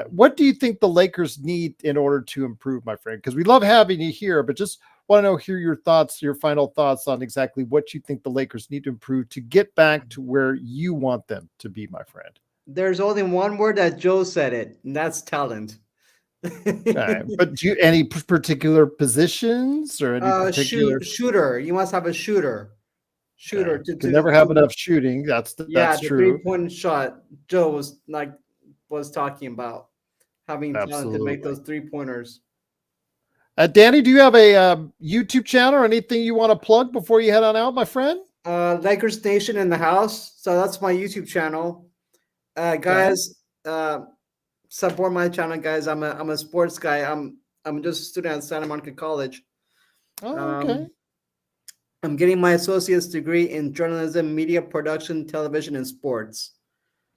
What do you think the Lakers need in order to improve, my friend? Because we love having you here, but just want to hear your thoughts, your final thoughts on exactly what you think the Lakers need to improve to get back to where you want them to be, my friend. There's only one word that Joe said it, and that's talent. Right. But do you any particular positions or any particular shooter? You must have a shooter. You can never have enough shooting. That's true. 3-point shot. Joe was talking about having talent to make those 3-pointers. Danny, do you have a YouTube channel or anything you want to plug before you head on out, my friend? Lakers Nation in the house. So that's my YouTube channel. Guys, support my channel, guys. I'm a sports guy. I'm just a student at Santa Monica College. Oh, okay. I'm getting my associate's degree in journalism, media production, television, and sports.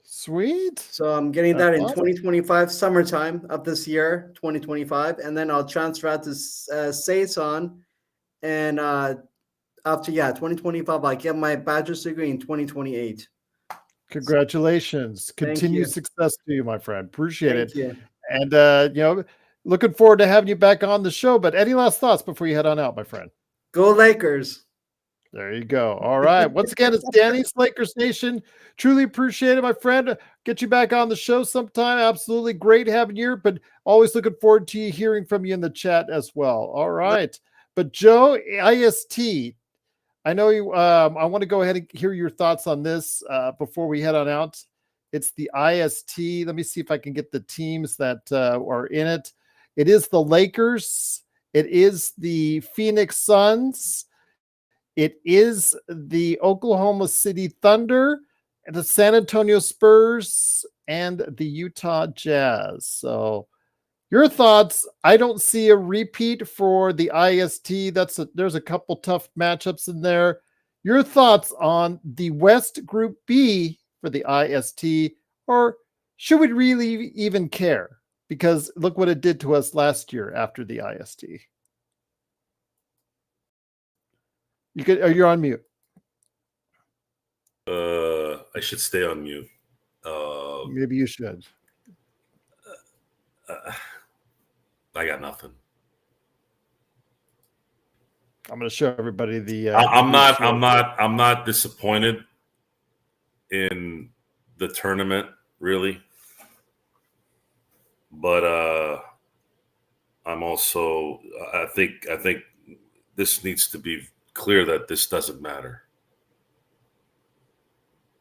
Sweet. So I'm getting that in 2025, summertime of this year, 2025, and then I'll transfer out to Saison, and after 2025, I'll get my bachelor's degree in 2028. Congratulations. Continued success to you, my friend. Appreciate it. You. And looking forward to having you back on the show. But any last thoughts before you head on out, my friend? Go Lakers. There you go. All right. Once again, it's Danny's Lakers Nation. Truly appreciate it, my friend. Get you back on the show sometime. Absolutely great having you here, but always looking forward to hearing from you in the chat as well. All right. But Joe, IST, I know you. I want to go ahead and hear your thoughts on this before we head on out. It's the IST. Let me see if I can get the teams that are in it. It is the Lakers. It is the Phoenix Suns. It is the Oklahoma City Thunder, the San Antonio Spurs, and the Utah Jazz. So your thoughts? I don't see a repeat for the IST. There's a couple tough matchups in there. Your thoughts on the West Group B for the IST, or should we really even care? Because look what it did to us last year after the IST. You're on mute. I should stay on mute. Maybe you should. I got nothing. I'm going to show everybody the. I'm not disappointed in the tournament, really. But I think this needs to be clear that this doesn't matter.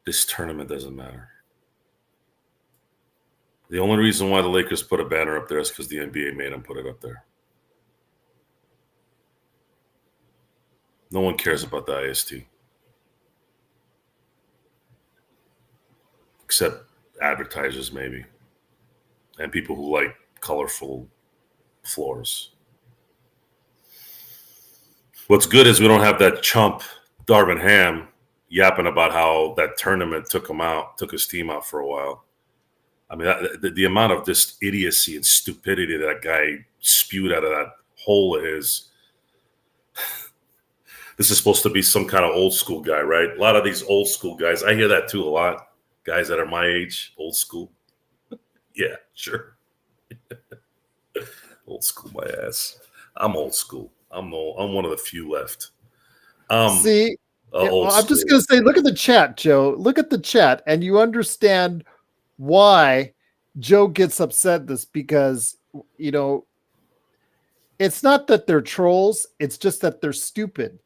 This tournament doesn't matter. The only reason why the Lakers put a banner up there is because the NBA made them put it up there. No one cares about the IST. Except advertisers, maybe. And people who like colorful floors. What's good is we don't have that chump, Darvin Ham, yapping about how that tournament took his team out for a while. I mean, the amount of just idiocy and stupidity that guy spewed out of that hole is. This is supposed to be some kind of old school guy, right? A lot of these old school guys, I hear that too a lot. Guys that are my age, old school. Yeah, sure. Old school, my ass. I'm old school. I'm one of the few left. See, I'm just going to say, look at the chat, Joe. Look at the chat, and you understand why Joe gets upset this because, you know, it's not that they're trolls. It's just that they're stupid.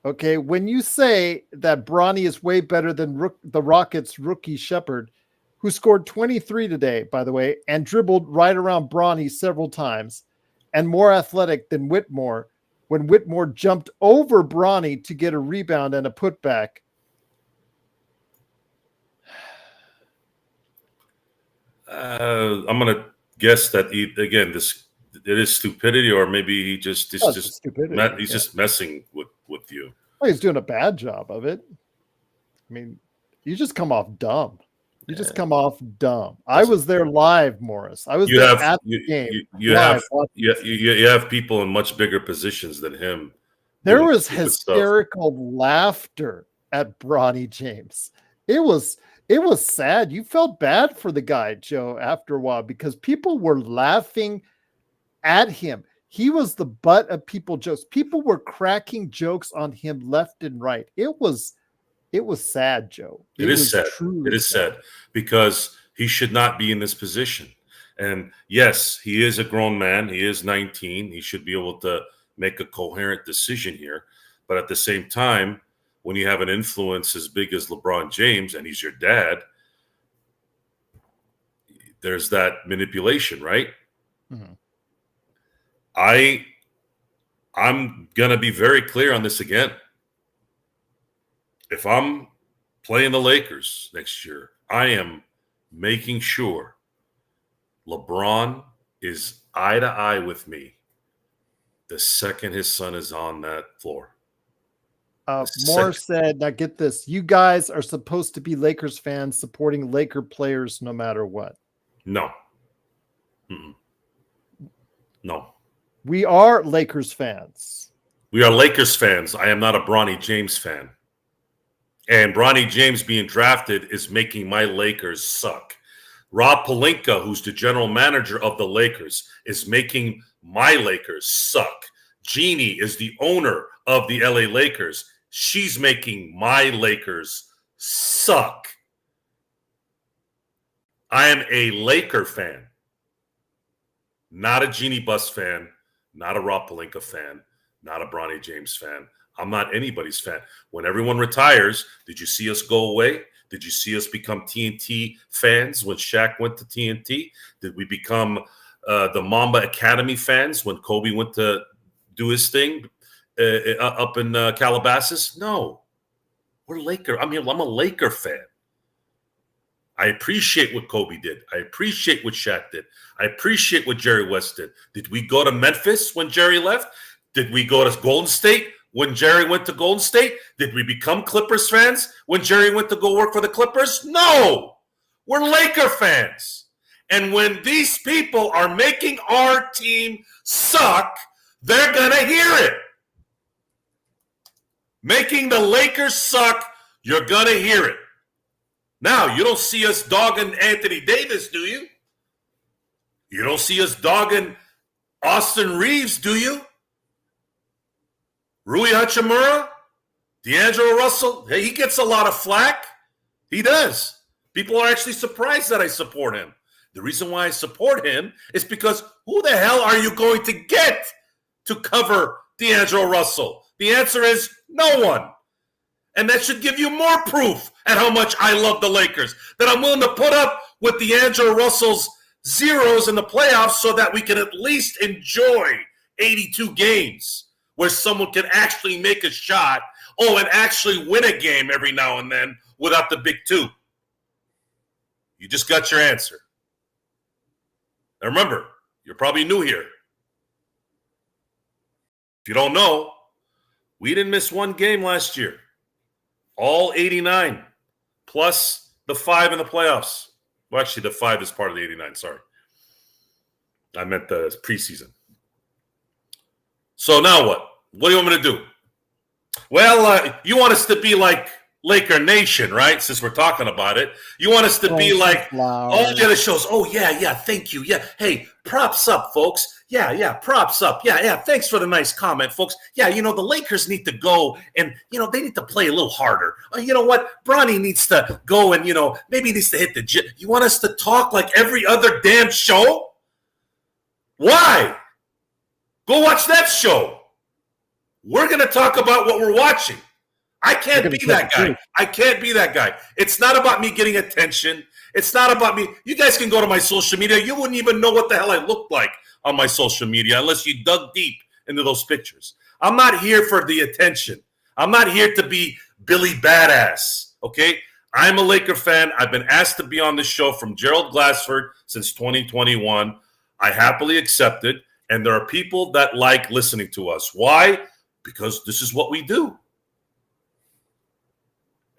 Okay, when you say that Bronny is way better than the Rockets' rookie Shepherd, who scored 23 today, by the way, and dribbled right around Bronny several times, and more athletic than Whitmore, when Whitmore jumped over Bronny to get a rebound and a putback. I'm going to guess that, it is stupidity, or maybe he just stupidity. He's just messing with you. Well, he's doing a bad job of it. I mean, you just come off dumb. You just come off dumb. I was there live, Morris. I was there at the game. You have people in much bigger positions than him. There was hysterical laughter at Bronny James. It was sad. You felt bad for the guy, Joe, after a while, because people were laughing at him. He was the butt of people's jokes. People were cracking jokes on him left and right. It was sad, Joe. It is sad. It is sad because he should not be in this position. And yes, he is a grown man. He is 19. He should be able to make a coherent decision here. But at the same time, when you have an influence as big as LeBron James and he's your dad, there's that manipulation, right? Mm-hmm. I'm going to be very clear on this again. If I'm playing the Lakers next year, I am making sure LeBron is eye to eye with me the second his son is on that floor. Moore said, now get this, you guys are supposed to be Lakers fans supporting Laker players no matter what. No. Mm-mm. No. We are Lakers fans. We are Lakers fans. I am not a Bronny James fan. And Bronny James being drafted is making my Lakers suck. Rob Pelinka, who's the general manager of the Lakers, is making my Lakers suck. Jeannie is the owner of the LA Lakers. She's making my Lakers suck. I am a Laker fan, not a Jeannie Buss fan, not a Rob Pelinka fan, not a Bronny James fan. I'm not anybody's fan. When everyone retires, did you see us go away? Did you see us become TNT fans when Shaq went to TNT? Did we become the Mamba Academy fans when Kobe went to do his thing up in Calabasas? No. We're Laker. I'm a Laker fan. I appreciate what Kobe did. I appreciate what Shaq did. I appreciate what Jerry West did. Did we go to Memphis when Jerry left? Did we go to Golden State when Jerry went to Golden State? Did we become Clippers fans when Jerry went to go work for the Clippers? No. We're Laker fans. And when these people are making our team suck, they're going to hear it. Making the Lakers suck, you're going to hear it. Now, you don't see us dogging Anthony Davis, do you? You don't see us dogging Austin Reeves, do you? Rui Hachimura? D'Angelo Russell? Hey, he gets a lot of flack. He does. People are actually surprised that I support him. The reason why I support him is because who the hell are you going to get to cover D'Angelo Russell? The answer is no one. And that should give you more proof at how much I love the Lakers, that I'm willing to put up with D'Angelo Russell's zeros in the playoffs so that we can at least enjoy 82 games where someone can actually make a shot, and actually win a game every now and then without the big two. You just got your answer. Now remember, you're probably new here. If you don't know, we didn't miss one game last year. All 89, plus the 5 in the playoffs. Well, actually, the 5 is part of the 89, sorry. I meant the preseason. So now what? What do you want me to do? Well, you want us to be like Laker Nation, right? Since we're talking about it. You want us to be like all the other shows. Oh, yeah, thank you. Yeah, hey, props up, folks. Yeah, props up. Yeah, thanks for the nice comment, folks. Yeah, the Lakers need to go and, they need to play a little harder. You know what? Bronny needs to go and, maybe he needs to hit the gym. You want us to talk like every other damn show? Why? Go watch that show. We're going to talk about what we're watching. I can't be that guy. I can't be that guy. It's not about me getting attention. It's not about me. You guys can go to my social media. You wouldn't even know what the hell I looked like on my social media unless you dug deep into those pictures. I'm not here for the attention. I'm not here to be Billy Badass, okay? I'm a Laker fan. I've been asked to be on the show from Gerald Glassford since 2021. I happily accepted, and there are people that like listening to us. Why? Because this is what we do.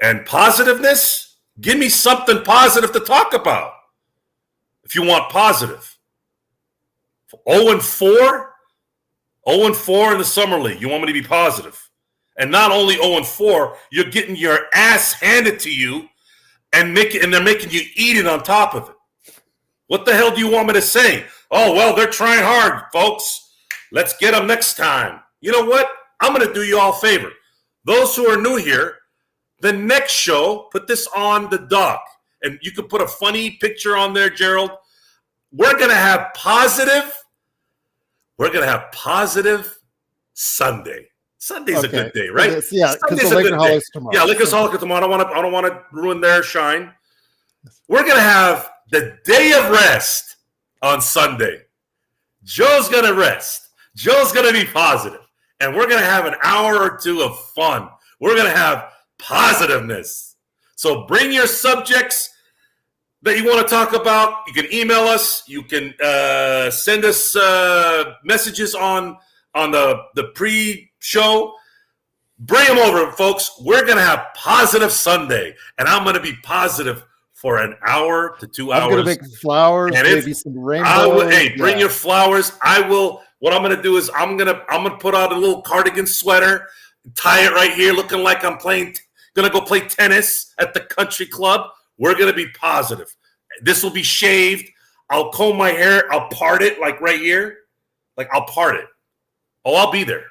And positiveness, give me something positive to talk about if you want positive. 0-4? 0-4 in the Summer League. You want me to be positive. And not only 0-4, you're getting your ass handed to you and they're making you eat it on top of it. What the hell do you want me to say? Oh, well, they're trying hard, folks. Let's get them next time. You know what? I'm going to do you all a favor. Those who are new here, the next show, put this on the dock. And you can put a funny picture on there, Gerald. We're going to have positive Sunday. Sunday's a good day, right? Yeah, because the Lakerholics tomorrow. Yeah, Lakerholics tomorrow. I don't want to ruin their shine. We're going to have the day of rest on Sunday. Joe's going to rest. Joe's going to be positive. And we're going to have an hour or two of fun. We're going to have positiveness. So bring your subjects that you want to talk about. You can email us. You can send us messages on the pre-show. Bring them over, folks. We're going to have positive Sunday. And I'm going to be positive for an hour to 2 hours. I'm going to make flowers, maybe some rainbows. Bring your flowers. What I'm going to do is I'm going to put out a little cardigan sweater, tie it right here, looking like I'm going to go play tennis at the country club. We're going to be positive. This will be shaved. I'll comb my hair. I'll part it like right here. Like I'll part it. Oh, I'll be there.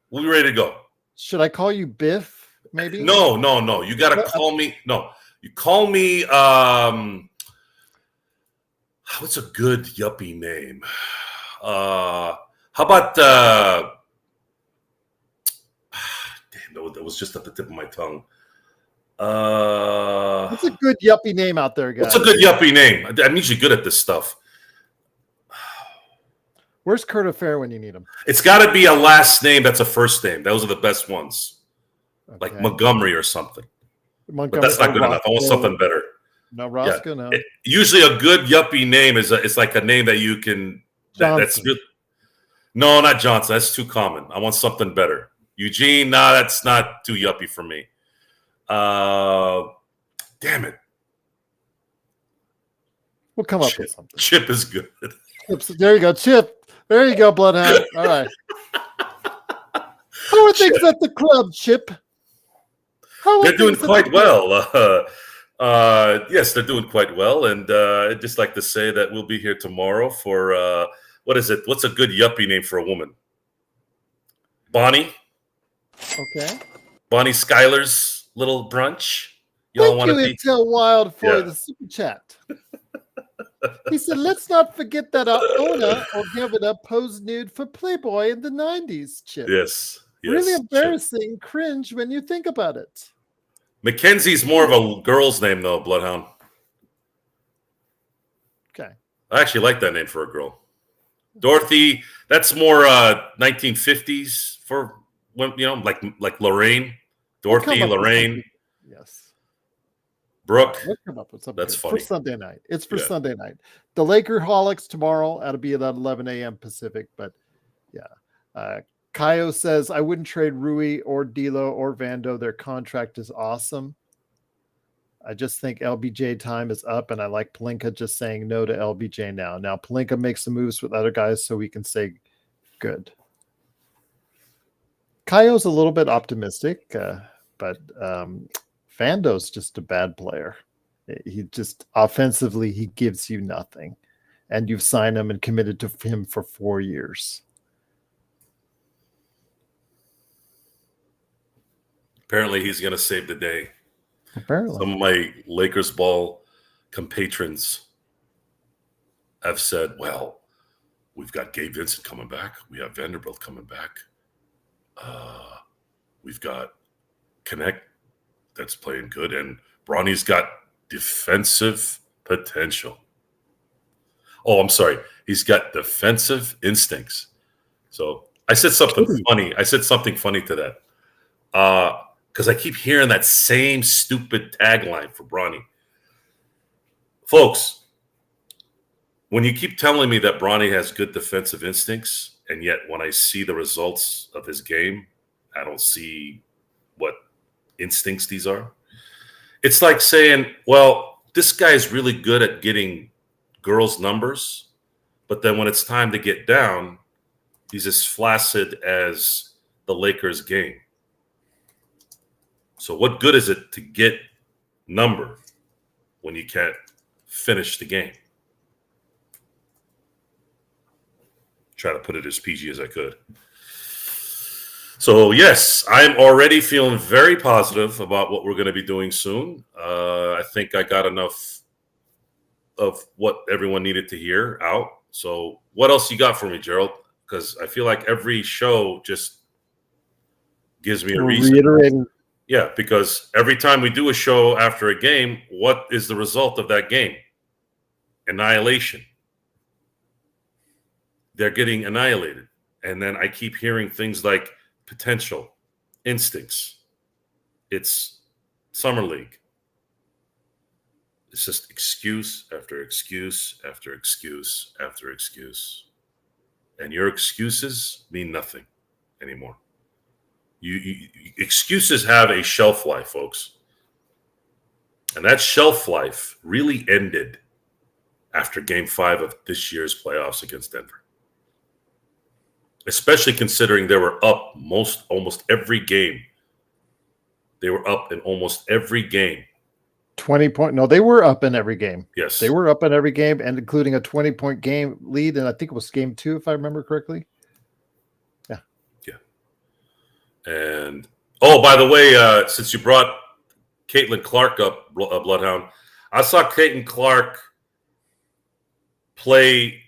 We'll be ready to go. Should I call you Biff, maybe? No. You got to call me. No, you call me. What's a good yuppie name? How about damn, that was just at the tip of my tongue. What's a good yuppie name out there, guys? What's a good yuppie name? I'm usually good at this stuff. Where's Kurt Affair when you need him? It's got to be a last name that's a first name. Those are the best ones. Okay. Like Montgomery or something. But that's not good enough. I want something better. No, Roscoe, no. Usually a good yuppie name it's like a name that you can that's good. No, not Johnson. That's too common. I want something better. Eugene, that's not too yuppie for me. Damn it. We'll come up with something. Chip is good. There you go, Chip. There you go, Bloodhound. All right. How are things at the club, Chip? They're doing quite well. Yes, they're doing quite well. And I'd just like to say that we'll be here tomorrow for, what is it? What's a good yuppie name for a woman? Bonnie. Okay. Bonnie Schuyler's little brunch. Y'all Thank want you, to be? Intel Wild, for Yeah. the super chat. He said, let's not forget that Ona or give it up posed nude for Playboy in the 90s, Chip. Yes. Really Yes. embarrassing, cringe when you think about it. Mackenzie's more of a girl's name, though, Bloodhound. Okay. I actually like that name for a girl. Dorothy, that's more 1950s for when, like Lorraine. We'll Dorothy, come up with Lorraine, something. Yes. Brooke. We'll come up with something That's good funny. for Sunday night. It's for Yeah. Sunday night. The Laker Holics tomorrow. That'll be at 11 a.m. Pacific. But yeah. Kaio says, I wouldn't trade Rui or D'Lo or Vando. Their contract is awesome. I just think LBJ time is up, and I like Pelinka just saying no to LBJ now. Now Pelinka makes the moves with other guys so we can say good. Kaio's a little bit optimistic, but Vando's just a bad player. He just offensively, he gives you nothing. And you've signed him and committed to him for 4 years. Apparently, he's going to save the day. Apparently. Some of my Lakers ball compatrons have said, well, we've got Gabe Vincent coming back. We have Vanderbilt coming back. We've got Knecht that's playing good. And Bronny's got defensive potential. Oh, I'm sorry. He's got defensive instincts. So I said something funny. I said something funny to that. Because I keep hearing that same stupid tagline for Bronny. Folks, when you keep telling me that Bronny has good defensive instincts, and yet when I see the results of his game, I don't see what instincts these are. It's like saying, well, this guy's really good at getting girls' numbers, but then when it's time to get down, he's as flaccid as the Lakers' game. So what good is it to get number when you can't finish the game? Try to put it as PG as I could. So, yes, I'm already feeling very positive about what we're going to be doing soon. I think I got enough of what everyone needed to hear out. So what else you got for me, Gerald? Because I feel like every show just gives me a reason. Reiterating. Yeah, because every time we do a show after a game, what is the result of that game? Annihilation. They're getting annihilated. And then I keep hearing things like potential, instincts. It's Summer League. It's just excuse after excuse after excuse after excuse. And your excuses mean nothing anymore. You excuses have a shelf life, folks. And that shelf life really ended after Game 5 of this year's playoffs against Denver. Especially considering they were up almost every game. They were up in almost every game. 20-point. No, they were up in every game. Yes. They were up in every game, and including a 20-point game lead, and I think it was game 2, if I remember correctly. Yeah. Yeah. And, oh, by the way, since you brought Caitlin Clark up, Bloodhound, I saw Caitlin Clark play.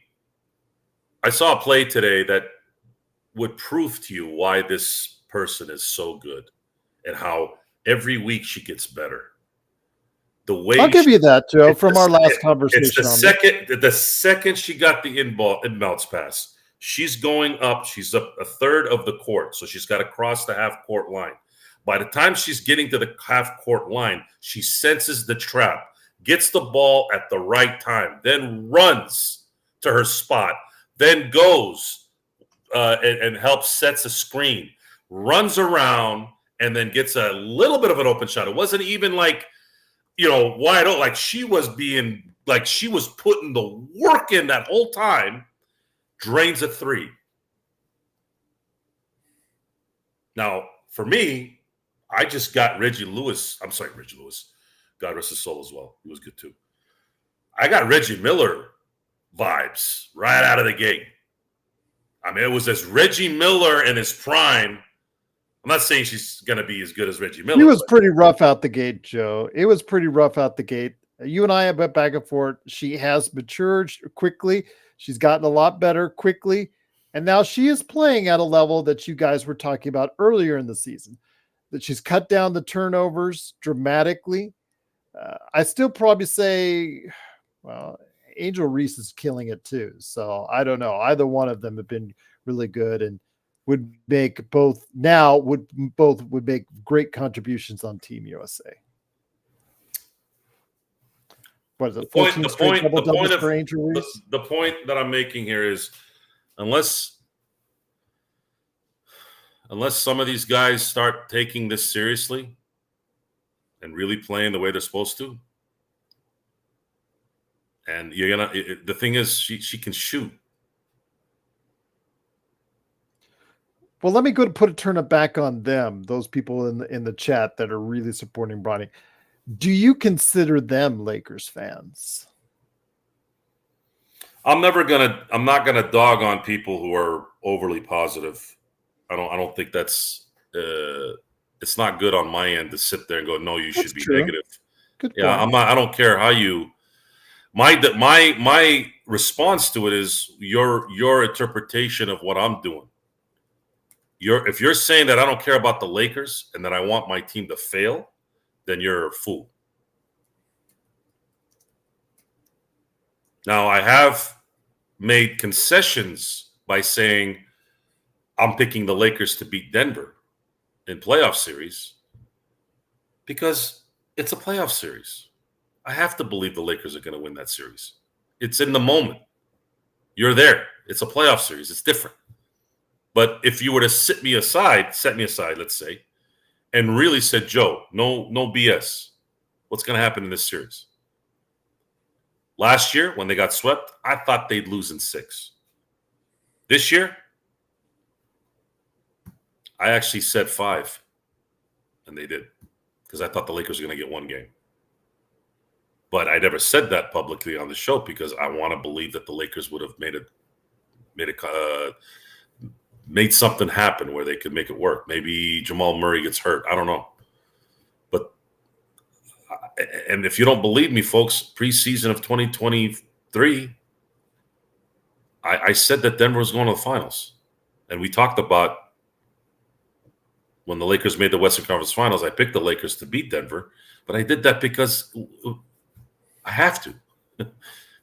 I saw a play today that would prove to you why this person is so good and how every week she gets better. The way I'll give you that, Joe, from our last conversation. It's the second she got the inbounds pass, she's going up. She's up a third of the court, so she's got to cross the half court line. By the time she's getting to the half court line, she senses the trap, gets the ball at the right time, then runs to her spot, then goes and helps sets a screen, runs around, and then gets a little bit of an open shot. It wasn't even like, wide open. Like she was putting the work in that whole time, drains a three. Now, for me, I just got Reggie Lewis. God rest his soul as well. He was good too. I got Reggie Miller vibes right out of the gate. I mean, it was as Reggie Miller in his prime I'm not saying she's going to be as good as Reggie He Miller. was pretty rough out the gate, Joe. It was pretty rough out the gate. You and I have been back and forth. She has matured quickly. She's gotten a lot better quickly. And now she is playing at a level that you guys were talking about earlier in the season, that she's cut down the turnovers dramatically. I still probably say, well, Angel Reese is killing it too. So I don't know. Either one of them have been really good and would make both would make great contributions on Team USA. What is it? 14 straight double-doubles for Angel Reese? The point that I'm making here is unless some of these guys start taking this seriously and really playing the way they're supposed to, and the thing is, she can shoot. Well, let me go to turn it back on them, those people in the chat that are really supporting Bronny. Do you consider them Lakers fans? I'm not gonna dog on people who are overly positive. I don't think that's it's not good on my end to sit there and go, no, you should be negative. Good yeah, point. I don't care how you. My response to it is your interpretation of what I'm doing. If you're saying that I don't care about the Lakers and that I want my team to fail, then you're a fool. Now, I have made concessions by saying I'm picking the Lakers to beat Denver in playoff series because it's a playoff series. I have to believe the Lakers are going to win that series. It's in the moment. You're there. It's a playoff series. It's different. But if you were to set me aside, let's say, and really said, Joe, no BS. What's going to happen in this series? Last year, when they got swept, I thought they'd lose in 6. This year, I actually said 5, and they did, because I thought the Lakers were going to get 1 game. But I never said that publicly on the show because I want to believe that the Lakers would have made something happen where they could make it work. Maybe Jamal Murray gets hurt. I don't know. And if you don't believe me, folks, preseason of 2023, I said that Denver was going to the finals. And we talked about when the Lakers made the Western Conference Finals, I picked the Lakers to beat Denver. But I did that because I have to.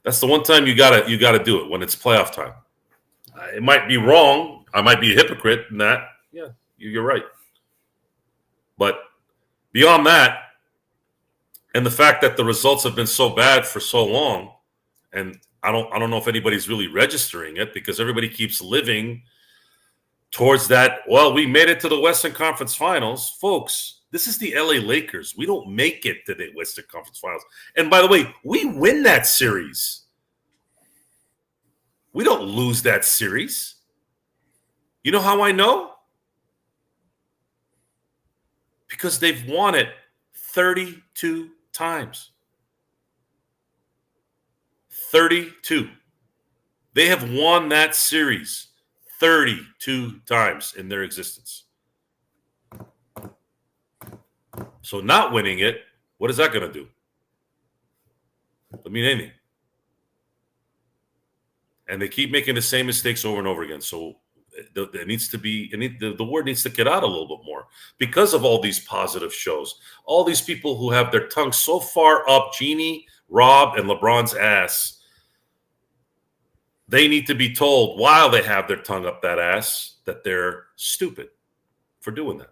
That's the one time you gotta do it, when it's playoff time. It might be wrong. I might be a hypocrite in that. Yeah, you're right. But beyond that, and the fact that the results have been so bad for so long, and I don't know if anybody's really registering it because everybody keeps living towards that. Well, we made it to the Western Conference Finals, folks. This is the LA Lakers. We don't make it to the Western Conference Finals. And by the way, we win that series. We don't lose that series. You know how I know? Because they've won it 32 times. 32. They have won that series 32 times in their existence. So not winning it, what is that going to do? Doesn't mean anything. And they keep making the same mistakes over and over again. So there needs to be, the word needs to get out a little bit more because of all these positive shows. All these people who have their tongue so far up Jeannie, Rob, and LeBron's ass, they need to be told while they have their tongue up that ass that they're stupid for doing that.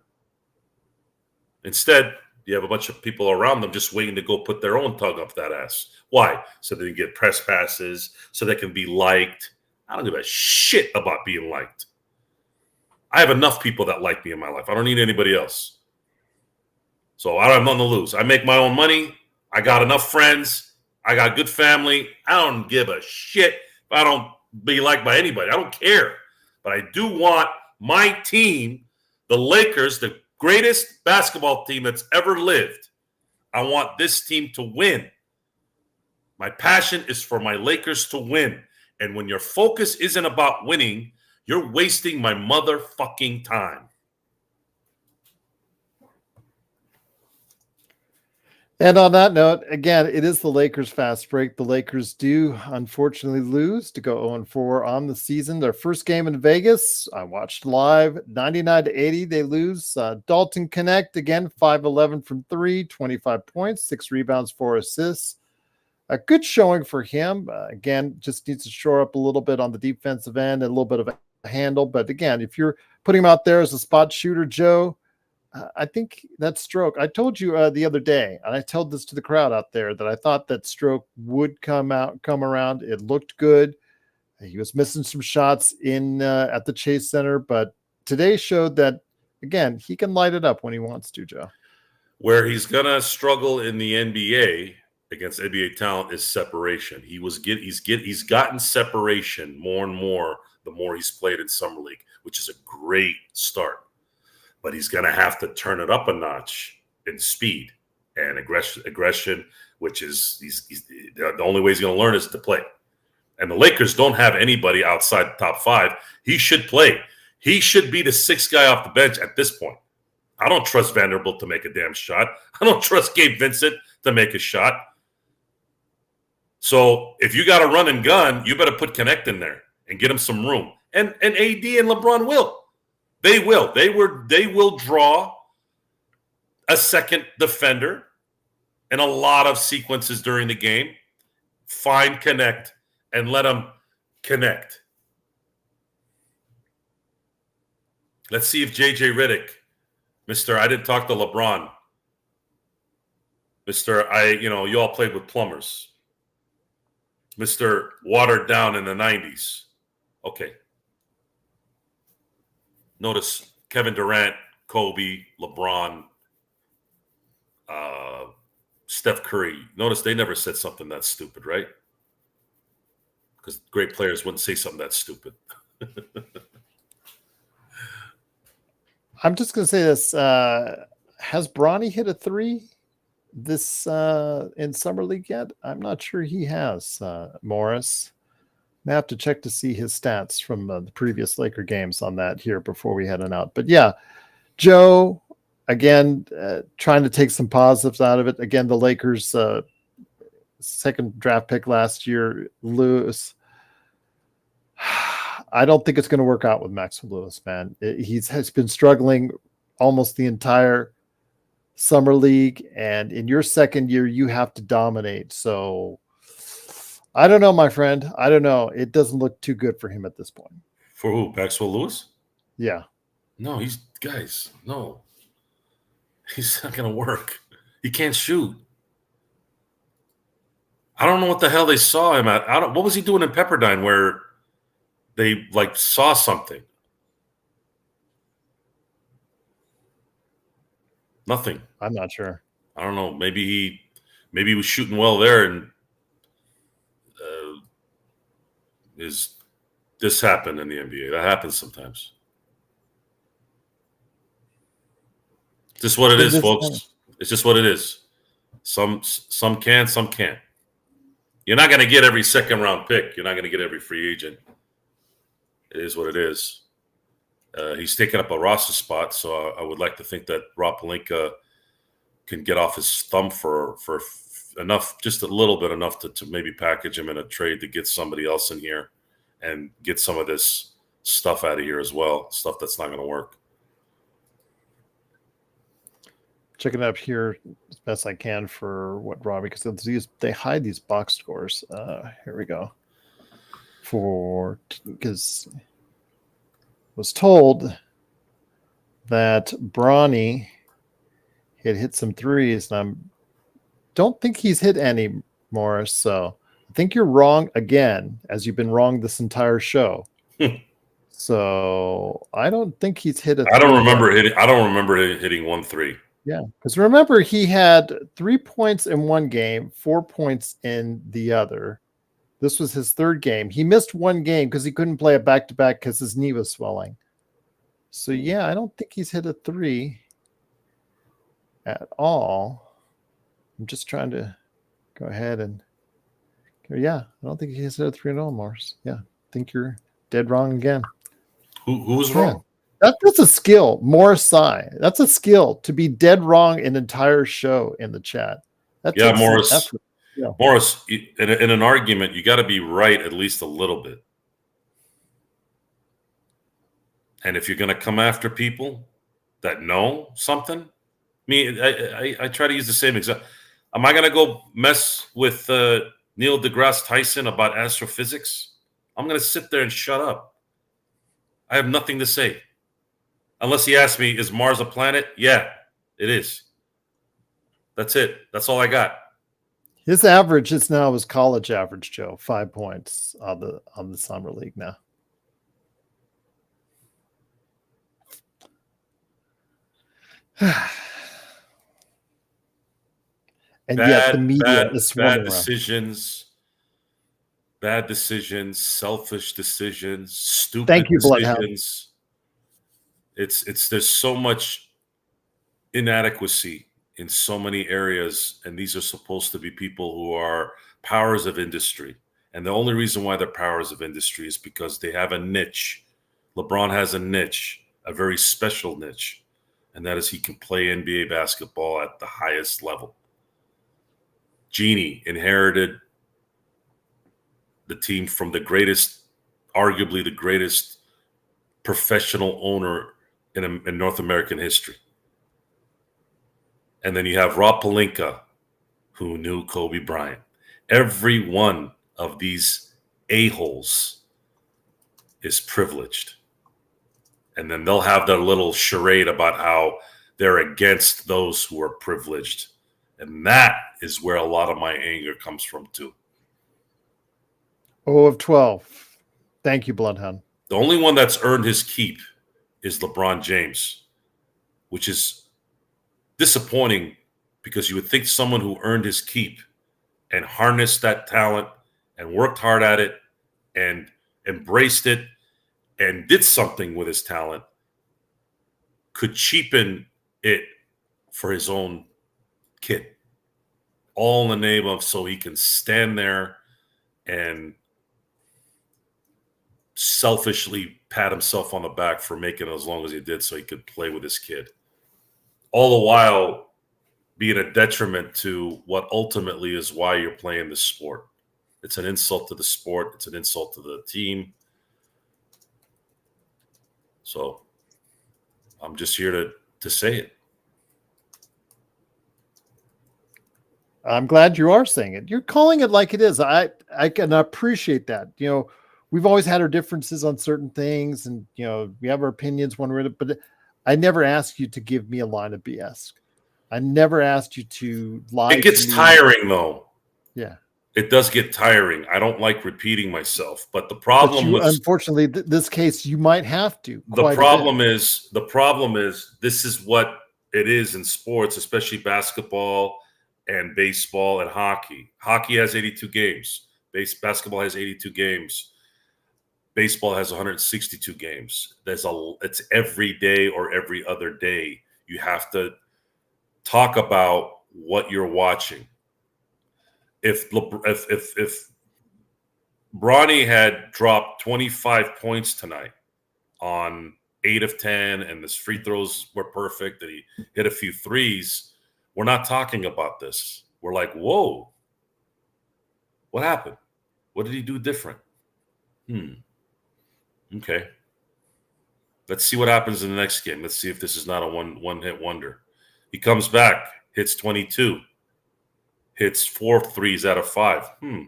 Instead, you have a bunch of people around them just waiting to go put their own tongue up that ass. Why? So they can get press passes, so they can be liked. I don't give a shit about being liked. I have enough people that like me in my life. I don't need anybody else. So I don't have nothing to lose. I make my own money. I got enough friends. I got good family. I don't give a shit if I don't be liked by anybody. I don't care. But I do want my team, the Lakers, the greatest basketball team that's ever lived. I want this team to win. My passion is for my Lakers to win. And when your focus isn't about winning, you're wasting my motherfucking time. And on that note, again, it is the Lakers fast break. The Lakers do unfortunately lose to go 0-4 on the season. Their first game in Vegas, I watched live, 99-80. They lose. Dalton Knecht, again, 5-11 from 3, 25 points, 6 rebounds, 4 assists. A good showing for him. Again, just needs to shore up a little bit on the defensive end and a little bit of a handle. But again, if you're putting him out there as a spot shooter, Joe, I think that Stroke, I told you the other day, and I told this to the crowd out there, that I thought that Stroke would come around. It looked good. He was missing some shots in at the Chase Center, but today showed that, again, he can light it up when he wants to, Joe. Where he's going to struggle in the NBA against NBA talent is separation. He's gotten separation more and more the more he's played in Summer League, which is a great start. But he's going to have to turn it up a notch in speed and aggression, which is the only way he's going to learn is to play. And the Lakers don't have anybody outside the top 5. He should play. He should be the 6th guy off the bench at this point. I don't trust Vanderbilt to make a damn shot. I don't trust Gabe Vincent to make a shot. So if you got a run and gun, you better put Knecht in there and get him some room. And AD and LeBron will. They will. They will draw a second defender in a lot of sequences during the game. Find Knecht and let him connect. Let's see if JJ Redick, Mr. I didn't talk to LeBron. Mr. You all played with plumbers. Mr. Watered down in the 90s. Okay. Notice Kevin Durant, Kobe, LeBron, Steph Curry. Notice they never said something that stupid, right? Because great players wouldn't say something that stupid. I'm just going to say this. Has Bronny hit a 3 this in Summer League yet? I'm not sure he has, Morris. I have to check to see his stats from the previous Laker games on that here before we head on out. But yeah, Joe, again, trying to take some positives out of it. Again, the Lakers' second draft pick last year, Lewis. I don't think it's going to work out with Maxwell Lewis, man. Has been struggling almost the entire Summer League, and in your second year, you have to dominate. So I don't know, my friend. I don't know. It doesn't look too good for him at this point. For who? Maxwell Lewis? Yeah. No, no. He's not going to work. He can't shoot. I don't know what the hell they saw him at. What was he doing in Pepperdine where they saw something? Nothing. I'm not sure. I don't know. Maybe he was shooting well there, and this happened in the NBA. That happens sometimes. It's just what it is, folks. It's just what it is. Some can, some can't. You're not going to get every second round pick. You're not going to get every free agent. It is what it is. He's taken up a roster spot, so I would like to think that Rob Pelinka can get off his thumb for enough, just a little bit enough to maybe package him in a trade to get somebody else in here and get some of this stuff out of here as well, stuff that's not going to work. Checking it up here as best I can for what Robbie, because they hide these box scores. Here we go. Because was told that Bronny had hit some threes, and I don't think he's hit any more. So I think you're wrong again, as you've been wrong this entire show. So I don't think he's hit a three. I don't remember hitting 1-3. Yeah, because remember, he had 3 points in one game, 4 points in the other. This was his third game. He missed one game because he couldn't play a back-to-back because his knee was swelling. So, yeah, I don't think he's hit a 3 at all. I'm just trying to go ahead and – yeah, I don't think he's hit a 3 at all, Morris. Yeah, I think you're dead wrong again. Who's wrong? That's a skill, Morris Sai. That's a skill, to be dead wrong an entire show in the chat. That Yeah, takes some Morris. effort. Yeah. Morris, in an argument, you got to be right at least a little bit. And if you're going to come after people that know something, I try to use the same example. Am I going to go mess with Neil deGrasse Tyson about astrophysics? I'm going to sit there and shut up. I have nothing to say. Unless he asks me, is Mars a planet? Yeah, it is. That's it. That's all I got. His average is now his college average, Joe. 5 points on the summer league now. And yet the media is swarming bad decisions, selfish decisions, stupid Thank you, decisions. It's there's so much inadequacy in so many areas, and these are supposed to be people who are powers of industry. And the only reason why they're powers of industry is because they have a niche. LeBron has a niche, a very special niche, and that is he can play NBA basketball at the highest level. Jeannie inherited the team from the greatest, arguably the greatest professional owner in North American history. And then you have Rob Pelinka, who knew Kobe Bryant. Every one of these a-holes is privileged. And then they'll have their little charade about how they're against those who are privileged. And that is where a lot of my anger comes from, too. 0 of 12. Thank you, Bloodhound. The only one that's earned his keep is LeBron James, which is disappointing because you would think someone who earned his keep and harnessed that talent and worked hard at it and embraced it and did something with his talent could cheapen it for his own kid, all in the name of so he can stand there and selfishly pat himself on the back for making it as long as he did so he could play with his kid. All the while being a detriment to what ultimately is why you're playing this sport. It's an insult to the sport. It's an insult to the team. So I'm just here to say it. I'm glad you are saying it. You're calling it like it is. I can appreciate that. You know, we've always had our differences on certain things, and you know, we have our opinions one way, but I never asked you to give me a line of BS. I never asked you to lie. It gets tiring, though. Yeah, it does get tiring. I don't like repeating myself, but the problem with unfortunately this case you might have to. The problem is this is what it is in sports, especially basketball and baseball and hockey. Hockey has 82 games. Basketball has 82 games. Baseball has 162 games. It's every day or every other day. You have to talk about what you're watching. If Bronny had dropped 25 points tonight on 8 of 10 and his free throws were perfect and he hit a few threes, we're not talking about this. We're like, whoa, what happened? What did he do different? Okay. Let's see what happens in the next game. Let's see if this is not a one-hit wonder. He comes back, hits 22, hits 4 threes out of 5. I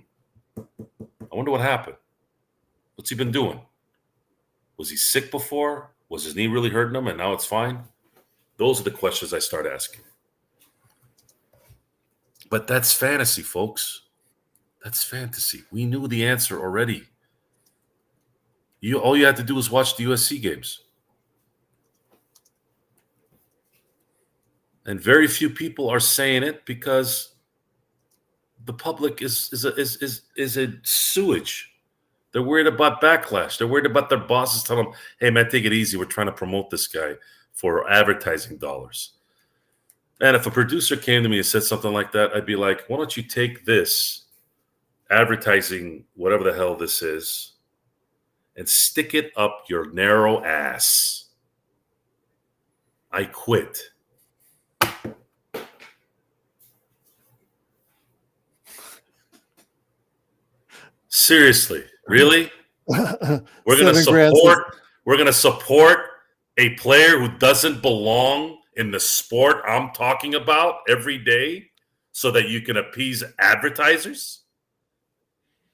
wonder what happened. What's he been doing? Was he sick before? Was his knee really hurting him and now it's fine? Those are the questions I start asking. But that's fantasy, folks. That's fantasy. We knew the answer already. All you had to do was watch the USC games. And very few people are saying it because the public is a sewage. They're worried about backlash. They're worried about their bosses telling them, hey, man, take it easy. We're trying to promote this guy for advertising dollars. And if a producer came to me and said something like that, I'd be like, why don't you take this advertising, whatever the hell this is, and stick it up your narrow ass. I quit. Seriously, really? We're gonna 7 grand says- support. We're gonna support a player who doesn't belong in the sport I'm talking about every day, so that you can appease advertisers,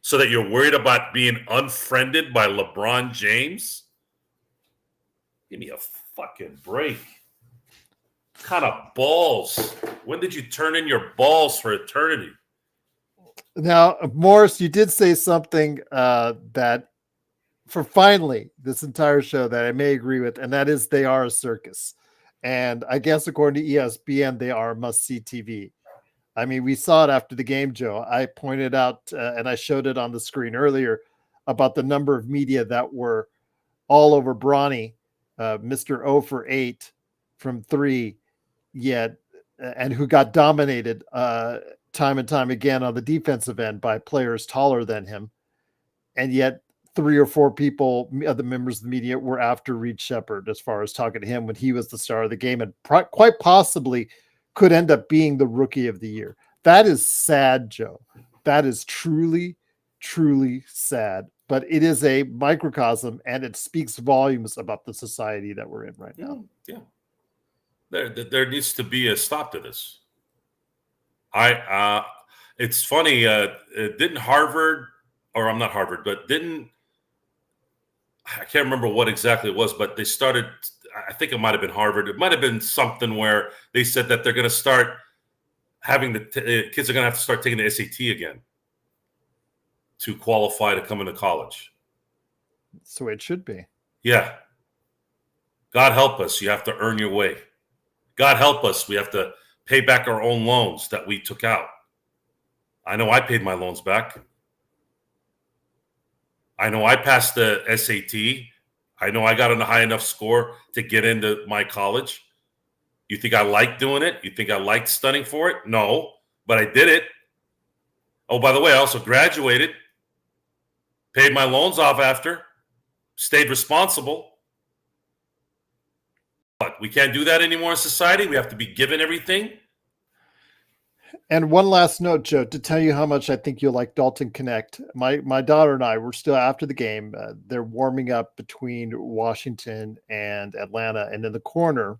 so that you're worried about being unfriended by LeBron James. Give me a fucking break. What kind of balls? When did you turn in your balls for eternity? Now, Morris, you did say something that for finally this entire show that I may agree with, and that is they are a circus. And I guess according to ESPN, they are must-see TV. I mean, we saw it after the game, Joe. I pointed out, and I showed it on the screen earlier, about the number of media that were all over Bronny, Mr. 0 for 8 from 3, yet, and who got dominated time and time again on the defensive end by players taller than him. And yet 3 or 4 people, other members of the media, were after Reed Shepherd as far as talking to him when he was the star of the game and quite possibly could end up being the rookie of the year. That is sad, Joe. That is truly, truly sad. But it is a microcosm, and it speaks volumes about the society that we're in right now. Yeah. There needs to be a stop to this. It's funny. Didn't Harvard, or I'm not Harvard, but I can't remember what exactly it was, but they started, I think it might have been Harvard. It might have been something where they said that they're going to start having kids are going to have to start taking the SAT again to qualify to come into college. That's the way it should be. Yeah. God help us. You have to earn your way. God help us. We have to pay back our own loans that we took out. I know I paid my loans back. I know I passed the SAT. I know I got a high enough score to get into my college. You think I liked doing it? You think I liked studying for it? No, but I did it. Oh, by the way, I also graduated, paid my loans off after, stayed responsible. But we can't do that anymore in society. We have to be given everything. And one last note, Joe, to tell you how much I think you'll like Dalton Knecht. My daughter and I were still after the game. They're warming up between Washington and Atlanta. And in the corner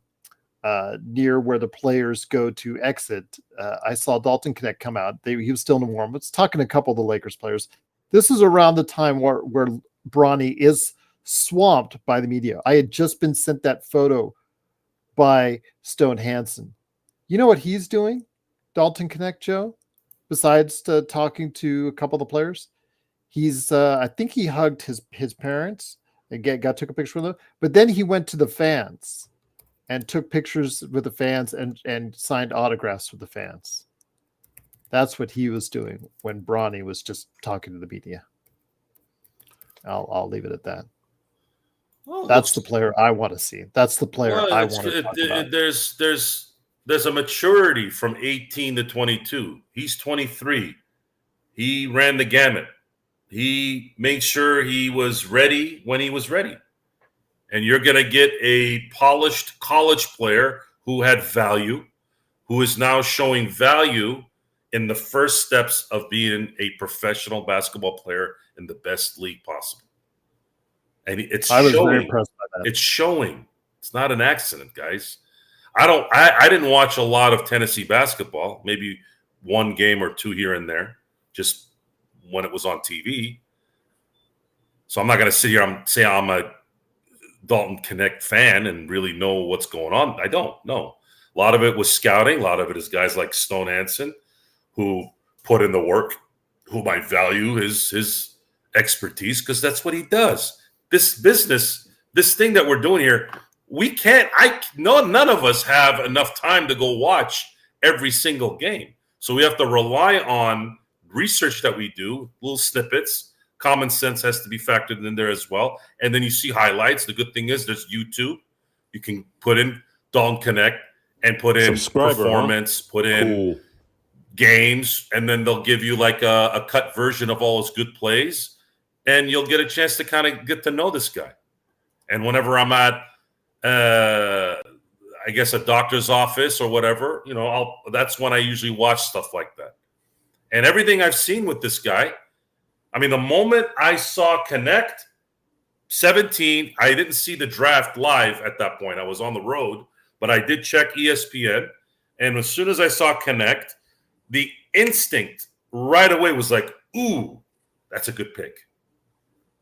near where the players go to exit, I saw Dalton Knecht come out. He was still in the warm-ups, talking to a couple of the Lakers players. This is around the time where Bronny is swamped by the media. I had just been sent that photo by Stone Hansen. You know what he's doing? Dalton Knecht, Joe, besides talking to a couple of the players, he's I think he hugged his parents and took a picture with them, but then he went to the fans and took pictures with the fans and signed autographs with the fans. That's what he was doing when Bronny was just talking to the media. I'll leave it at that. Well, that's the player I want to see. That's the player I want to talk about. There's a maturity from 18 to 22. He's 23. He ran the gamut. He made sure he was ready when he was ready. And you're going to get a polished college player who had value, who is now showing value in the first steps of being a professional basketball player in the best league possible. And I was very impressed by that. It's showing. It's not an accident, guys. I didn't watch a lot of Tennessee basketball, maybe one game or two here and there, just when it was on TV. So I'm not going to sit here and say I'm a Dalton Knecht fan and really know what's going on. I don't know. A lot of it was scouting. A lot of it is guys like Stone Hansen who put in the work, who might value his expertise because that's what he does. This business, this thing that we're doing here, none of us have enough time to go watch every single game. So we have to rely on research that we do, little snippets. Common sense has to be factored in there as well. And then you see highlights. The good thing is there's YouTube. You can put in Dalton Knecht and put in performance, put in games, and then they'll give you like a cut version of all his good plays. And you'll get a chance to kind of get to know this guy. And whenever I'm at I guess a doctor's office or whatever, that's when I usually watch stuff like that. And everything I've seen with this guy, I mean, the moment I saw Knecht, 17, I didn't see the draft live at that point. I was on the road, but I did check ESPN. And as soon as I saw Knecht, the instinct right away was like, ooh, that's a good pick.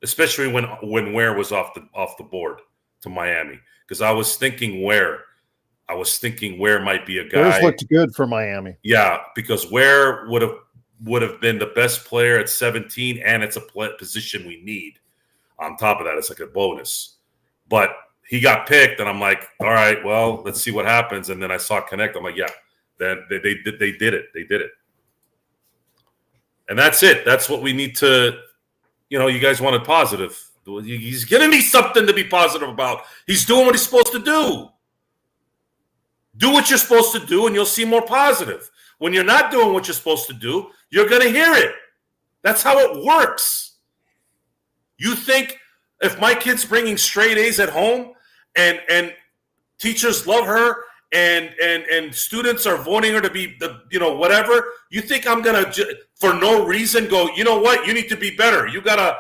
Especially when Ware was off the board to Miami. Because I was thinking Ware might be a guy. Ware's looked good for Miami. Yeah, because Ware would have been the best player at 17, and it's a position we need. On top of that, it's like a bonus. But he got picked, and I'm like, all right, well, let's see what happens. And then I saw Knecht. I'm like, yeah, then they did it. They did it. And that's it. That's what we need to, you guys wanted positive. He's giving me something to be positive about. He's doing what he's supposed to do. Do what you're supposed to do, and you'll see more positive. When you're not doing what you're supposed to do, you're going to hear it. That's how it works. You think if my kid's bringing straight A's at home and teachers love her and students are voting her to be whatever, you think I'm going to for no reason go, you know what, you need to be better. You got a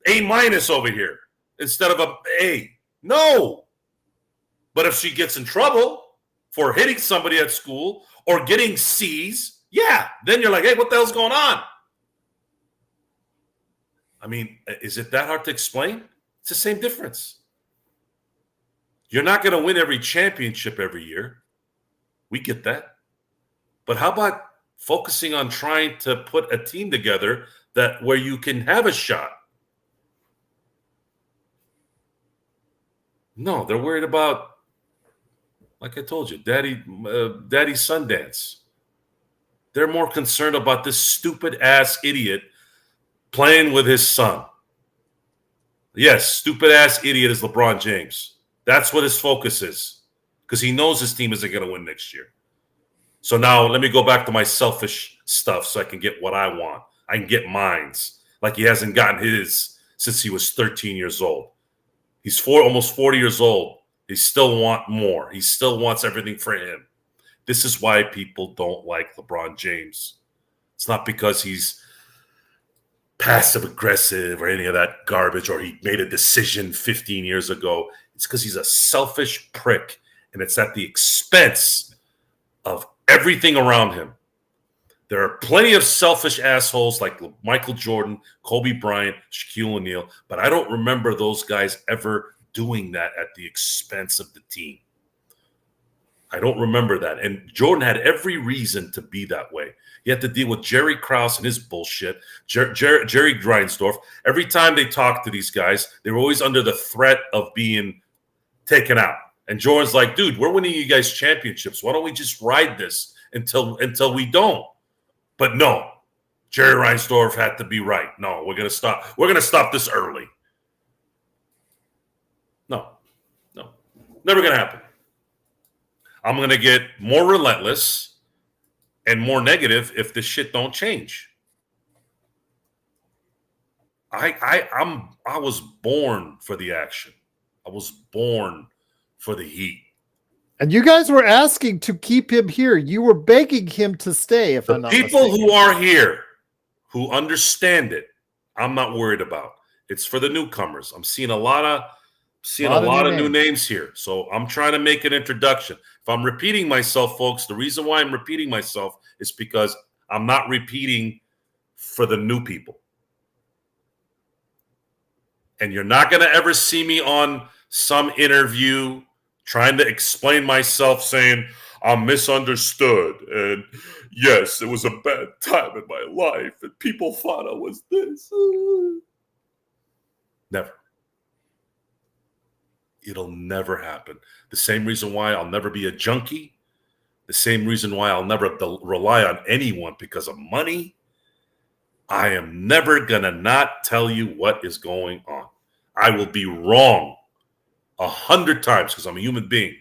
A- over here instead of a A. No. But if she gets in trouble for hitting somebody at school or getting C's, yeah, then you're like, hey, what the hell's going on? I mean, is it that hard to explain? It's the same difference. You're not going to win every championship every year. We get that. But how about focusing on trying to put a team together where you can have a shot? No, they're worried about, like I told you, daddy Sundance. They're more concerned about this stupid-ass idiot playing with his son. Yes, stupid-ass idiot is LeBron James. That's what his focus is because he knows his team isn't going to win next year. So now let me go back to my selfish stuff so I can get what I want. I can get mines like he hasn't gotten his since he was 13 years old. He's almost 40 years old. He still wants more. He still wants everything for him. This is why people don't like LeBron James. It's not because he's passive aggressive or any of that garbage, or he made a decision 15 years ago. It's because he's a selfish prick, and it's at the expense of everything around him. There are plenty of selfish assholes like Michael Jordan, Kobe Bryant, Shaquille O'Neal, but I don't remember those guys ever doing that at the expense of the team. I don't remember that. And Jordan had every reason to be that way. He had to deal with Jerry Krause and his bullshit, Jerry Reinsdorf. Every time they talked to these guys, they were always under the threat of being taken out. And Jordan's like, dude, we're winning you guys championships. Why don't we just ride this until we don't? But no, Jerry Reinsdorf had to be right. No, we're going to stop. We're going to stop this early. No, never going to happen. I'm going to get more relentless and more negative if this shit don't change. I was born for the action. I was born for the heat. And you guys were asking to keep him here. You were begging him to stay. If I'm not People mistaken. who are here, who understand it, I'm not worried about. It's for the newcomers. I'm seeing a lot of new names here. So I'm trying to make an introduction. If I'm repeating myself, folks, the reason why I'm repeating myself is because I'm not repeating for the new people. And you're not going to ever see me on some interview trying to explain myself saying I'm misunderstood. And yes, it was a bad time in my life. And people thought I was this. Never. It'll never happen. The same reason why I'll never be a junkie. The same reason why I'll never rely on anyone because of money. I am never going to not tell you what is going on. I will be wrong 100 times because I'm a human being.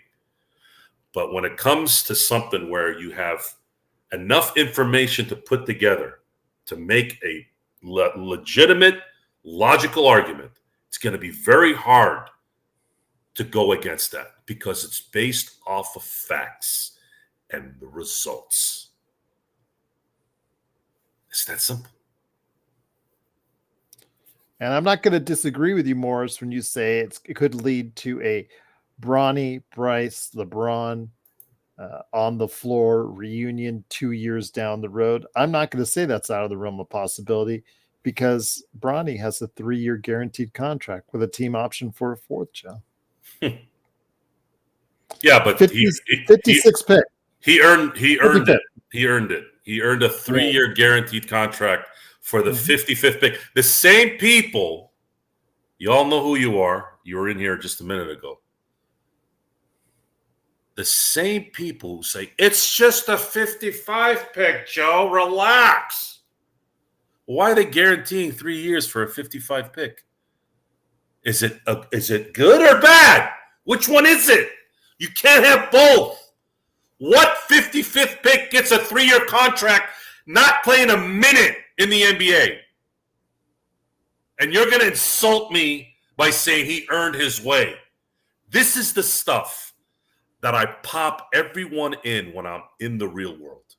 But when it comes to something where you have enough information to put together to make a legitimate, logical argument, it's going to be very hard to go against that because it's based off of facts and the results. It's that simple. And I'm not going to disagree with you, Morris, when you say it could lead to a Bronny, Bryce, LeBron on the floor reunion 2 years down the road. I'm not going to say that's out of the realm of possibility because Bronny has a 3-year guaranteed contract with a team option for a 4th, Joe. Yeah, but 56 pick. He earned it. He earned it. He earned a 3-year guaranteed contract for the 55th pick. The same people, you all know who you are. You were in here just a minute ago. The same people who say, it's just a 55 pick, Joe. Relax. Why are they guaranteeing 3 years for a 55 pick? Is it good or bad? Which one is it? You can't have both. What 55th pick gets a 3-year contract, not playing a minute in the NBA? And you're going to insult me by saying he earned his way. This is the stuff that I pop everyone in when I'm in the real world.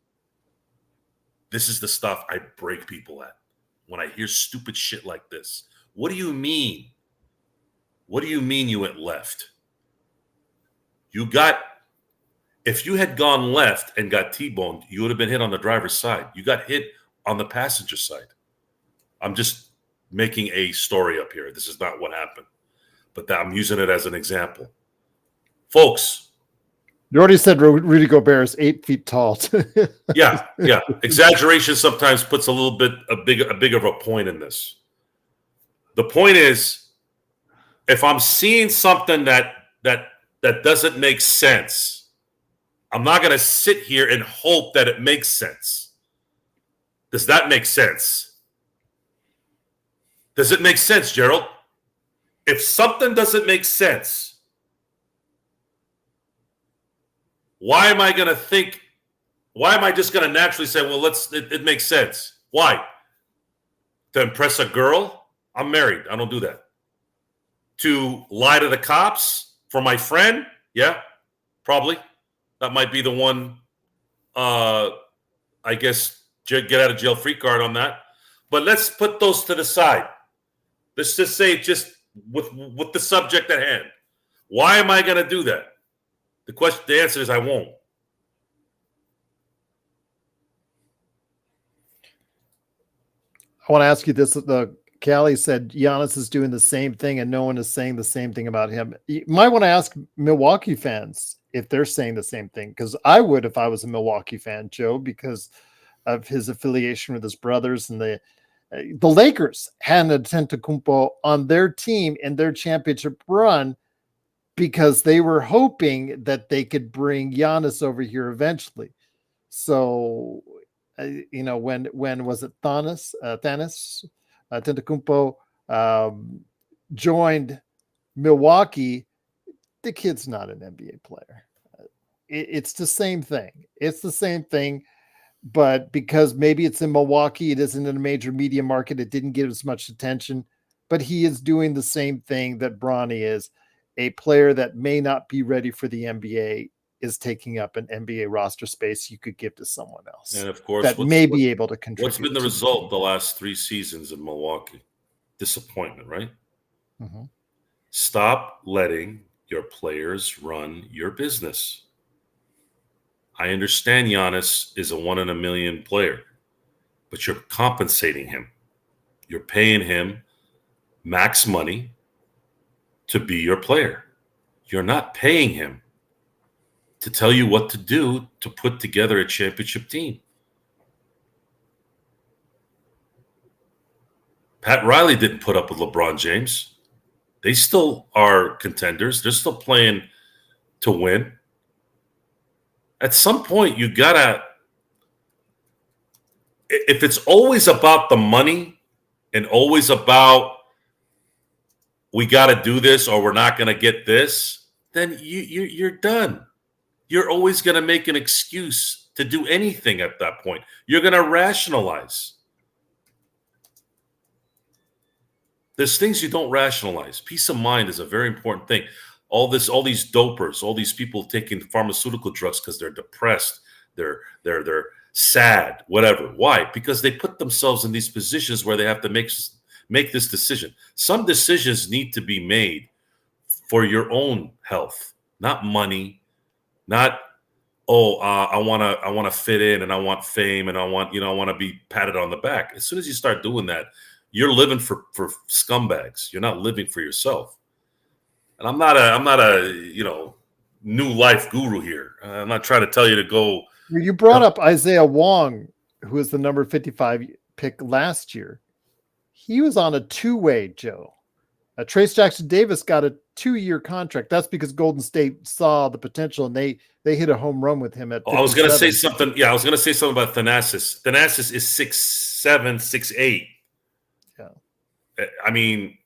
This is the stuff I break people at when I hear stupid shit like this. What do you mean? What do you mean you went left? If you had gone left and got T-boned, you would have been hit on the driver's side. You got hit on the passenger side. I'm just making a story up here. This is not what happened, but I'm using it as an example. Folks, you already said Rudy Gobert is 8 feet tall. yeah. Exaggeration sometimes puts a bigger of a point in this. The point is, if I'm seeing something that doesn't make sense, I'm not going to sit here and hope that it makes sense. Does that make sense? Does it make sense, Gerald? If something doesn't make sense, why am I just going to naturally say, well, it makes sense? Why? To impress a girl? I'm married. I don't do that. To lie to the cops for my friend? Yeah, probably. That might be the one, I guess, get out of jail free card on that. But let's put those to the side. Let's just say with the subject at hand. Why am I going to do that? The answer is I won't. I want to ask you this. Callie said Giannis is doing the same thing and no one is saying the same thing about him. You might want to ask Milwaukee fans if they're saying the same thing, because I would if I was a Milwaukee fan, Joe, because of his affiliation with his brothers. And the Lakers had Antetokounmpo on their team in their championship run because they were hoping that they could bring Giannis over here eventually. So, when was it Thanos Antetokounmpo joined Milwaukee, the kid's not an NBA player. It's the same thing. It's the same thing, but because maybe it's in Milwaukee, it isn't in a major media market, it didn't get as much attention, but he is doing the same thing that Bronny is. A player that may not be ready for the NBA is taking up an NBA roster space you could give to someone else. And of course, that may be able to contribute. What's been the result the last 3 seasons in Milwaukee? Disappointment, right? Mm-hmm. Stop letting your players run your business. I understand Giannis is a 1 in a million player, but you're compensating him. You're paying him max money to be your player. You're not paying him to tell you what to do to put together a championship team. Pat Riley didn't put up with LeBron James. They still are contenders. They're still playing to win. At some point, you gotta, if it's always about the money and always about we got to do this or we're not going to get this, then you're done. You're always going to make an excuse to do anything at that point. You're going to rationalize. There's things you don't rationalize. Peace of mind is a very important thing. All these dopers, all these people taking pharmaceutical drugs because they're depressed, they're sad, whatever. Why? Because they put themselves in these positions where they have to make this decision. Some decisions need to be made for your own health, not money, not I want to fit in and I want fame and I want to be patted on the back. As soon as you start doing that, you're living for scumbags. You're not living for yourself. And I'm not a new life guru here. I'm not trying to tell you to go. You brought up Isaiah Wong, who was the number 55 pick last year. He was on a two-way, Joe. Trace Jackson Davis got a 2-year contract. That's because Golden State saw the potential and they hit a home run with him at 57. I was going to say something. Yeah, I was going to say something about Thanasis. Thanasis is 6'7", 6'8". Yeah. I mean,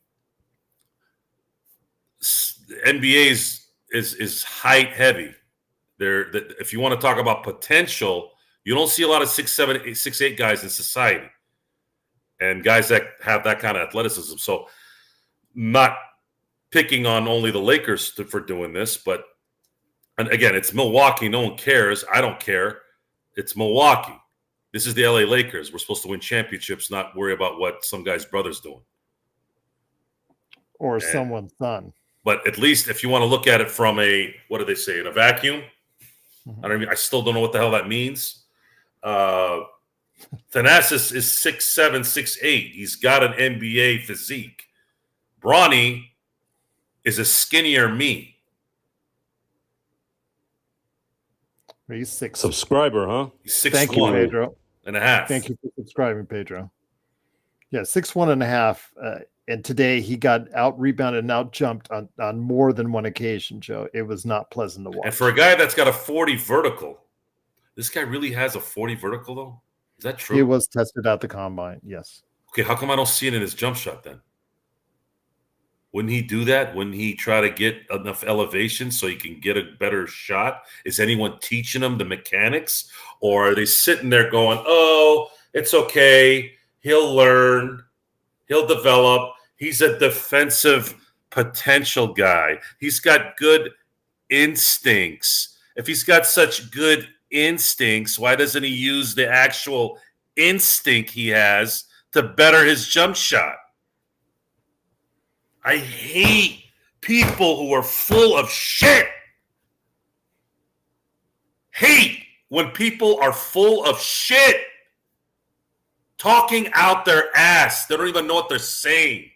NBA is height heavy. If you want to talk about potential, you don't see a lot of 6'7", 6'8" guys in society and guys that have that kind of athleticism. So not picking on only the Lakers for doing this, but and again, it's Milwaukee. No one cares. I don't care. It's Milwaukee. This is the LA Lakers. We're supposed to win championships, not worry about what some guy's brother's doing. Or someone's son. But at least if you want to look at it from what do they say, in a vacuum? Mm-hmm. I still don't know what the hell that means. Thanasis is 6'7", 6'8". He's got an NBA physique. Bronny is a skinnier me. He's 6. Subscriber, huh? He's 6'1". Thank you, Pedro. And a half. Thank you for subscribing, Pedro. Yeah, 6'1" and a half. And today he got out rebounded and out jumped on more than one occasion, Joe. It was not pleasant to watch. And for a guy that's got a 40 vertical, this guy really has a 40 vertical, though? Is that true? It was tested at the combine, yes. Okay, how come I don't see it in his jump shot then? Wouldn't he do that? Wouldn't he try to get enough elevation so he can get a better shot? Is anyone teaching him the mechanics? Or are they sitting there going, oh, it's okay. He'll learn. He'll develop. He's a defensive potential guy. He's got good instincts. If he's got such good instincts, why doesn't he use the actual instinct he has to better his jump shot? I hate people who are full of shit. Hate when people are full of shit. Talking out their ass. They don't even know what they're saying.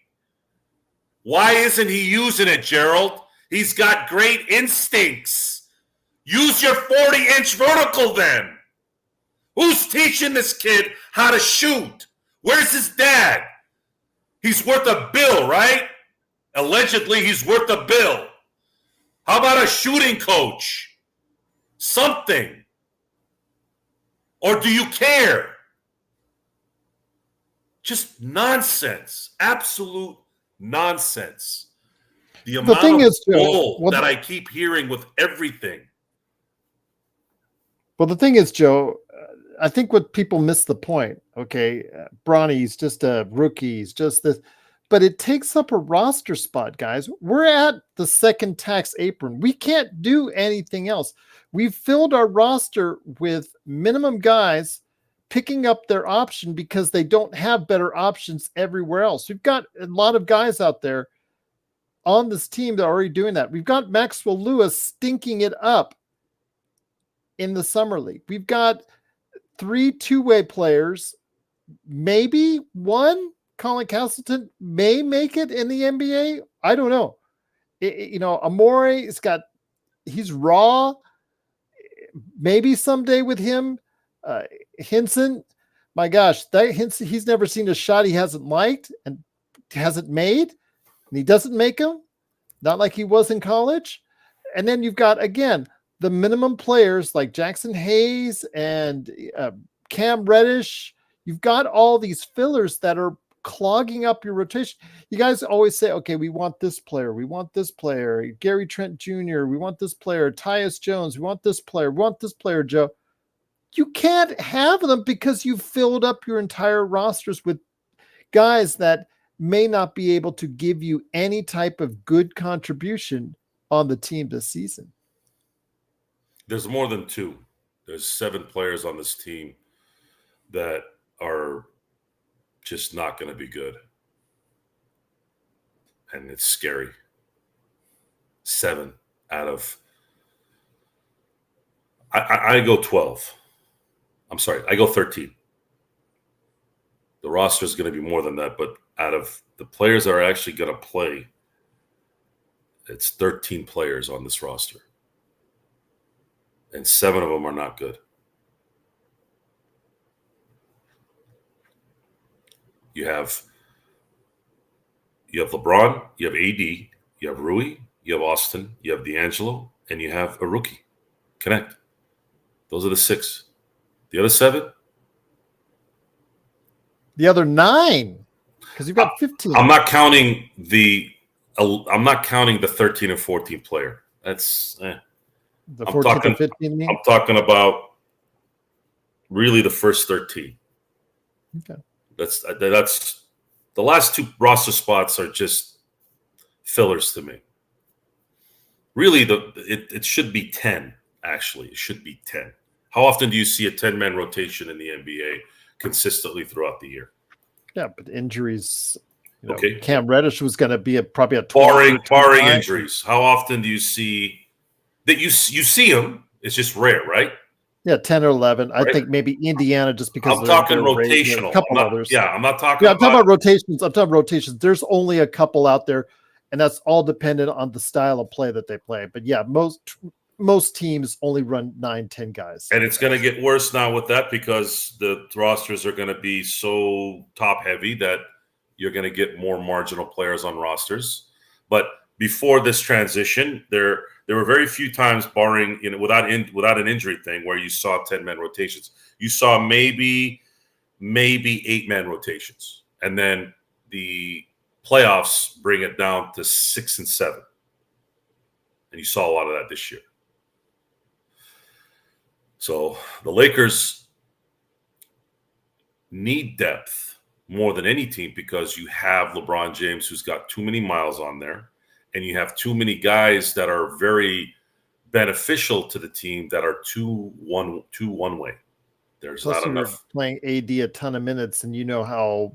Why isn't he using it, Gerald? He's got great instincts. Use your 40-inch vertical then. Who's teaching this kid how to shoot? Where's his dad? He's worth a bill, right? Allegedly, he's worth a bill. How about a shooting coach? Something. Or do you care? Just nonsense. Absolute nonsense. The amount of bull that I keep hearing with everything. Well, the thing is, Joe, I think what people miss the point. Okay, Bronny's just a rookie. He's just this. But it takes up a roster spot, guys. We're at the second tax apron. We can't do anything else. We've filled our roster with minimum guys picking up their option because they don't have better options everywhere else. We've got a lot of guys out there on this team that are already doing that. We've got Maxwell Lewis stinking it up in the summer league. We've got 3 two-way players, maybe one. Colin Castleton may make it in the NBA. I don't know. Amore he's raw. Maybe someday with him. Hinson, my gosh, that Hinson, he's never seen a shot he hasn't liked and hasn't made, and he doesn't make them. Not like he was in college. And then you've got, again, the minimum players like Jackson Hayes and Cam Reddish. You've got all these fillers that are clogging up your rotation. You guys always say, okay, we want this player. We want this player. Gary Trent Jr. We want this player. Tyus Jones. We want this player. We want this player, Joe. You can't have them because you've filled up your entire rosters with guys that may not be able to give you any type of good contribution on the team this season. There's more than 2. There's 7 players on this team that are just not going to be good. and it's scary. 7 out of I go 12. I'm sorry, I go 13. The roster is going to be more than that, but out of the players that are actually going to play, it's 13 players on this roster. And 7 of them are not good. You have LeBron, you have AD, you have Rui, you have Austin, you have D'Angelo, and you have a rookie. Knecht. Those are the 6. The other 7? The other 9, because you've got 15. I'm not counting the 13 and 14 player. That's the 14th and 15. I'm talking about really the first 13. Okay. That's the last 2 roster spots are just fillers to me. Really, it should be 10. Actually, it should be 10. How often do you see a 10-man rotation in the NBA consistently throughout the year? Yeah, but injuries. Okay. Cam Reddish was going to be probably a 12, barring injuries. How often do you see that? You see him? It's just rare, right? Yeah, 10 or 11. Right. I think maybe Indiana, just because I'm talking rotational. A couple others. Yeah, I'm not talking. Yeah, I'm talking about rotations. I'm talking rotations. There's only a couple out there, and that's all dependent on the style of play that they play. But yeah, most teams only run 9, 10 guys. And it's going to get worse now with that because the rosters are going to be so top heavy that you're going to get more marginal players on rosters. But before this transition, there were very few times, barring without an injury thing, where you saw 10-man rotations. You saw maybe 8-man rotations, and then the playoffs bring it down to 6 and 7. And you saw a lot of that this year. So the Lakers need depth more than any team because you have LeBron James, who's got too many miles on there, and you have too many guys that are very beneficial to the team that are too one way. There's Plus not enough. Playing AD a ton of minutes, and you know how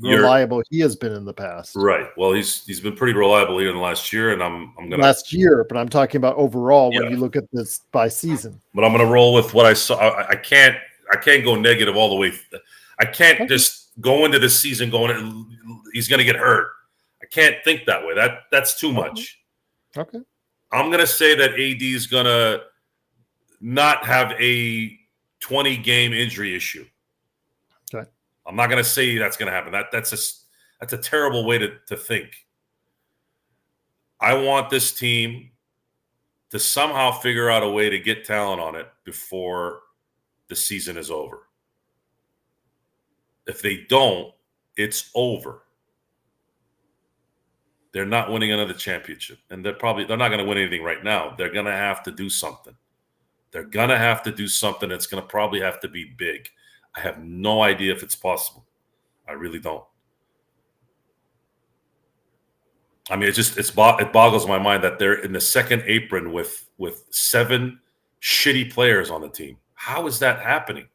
reliable he has been in the past. Right. Well, he's been pretty reliable here in the last year, and I'm gonna last year, but I'm talking about overall when you look at this by season. But I'm gonna roll with what I saw. I can't go negative all the way. I can't just go into this season going he's gonna get hurt. I can't think that way. That's too much. Okay. I'm gonna say that AD is gonna not have a 20-game injury issue. Okay. I'm not going to say that's going to happen. That's a terrible way to think. I want this team to somehow figure out a way to get talent on it before the season is over. If they don't, it's over. They're not winning another championship, and they're not going to win anything right now. They're going to have to do something. They're going to have to do something that's going to probably have to be big. I have no idea if it's possible. I really don't. I mean, it boggles my mind that they're in the second apron with 7 shitty players on the team. How is that happening?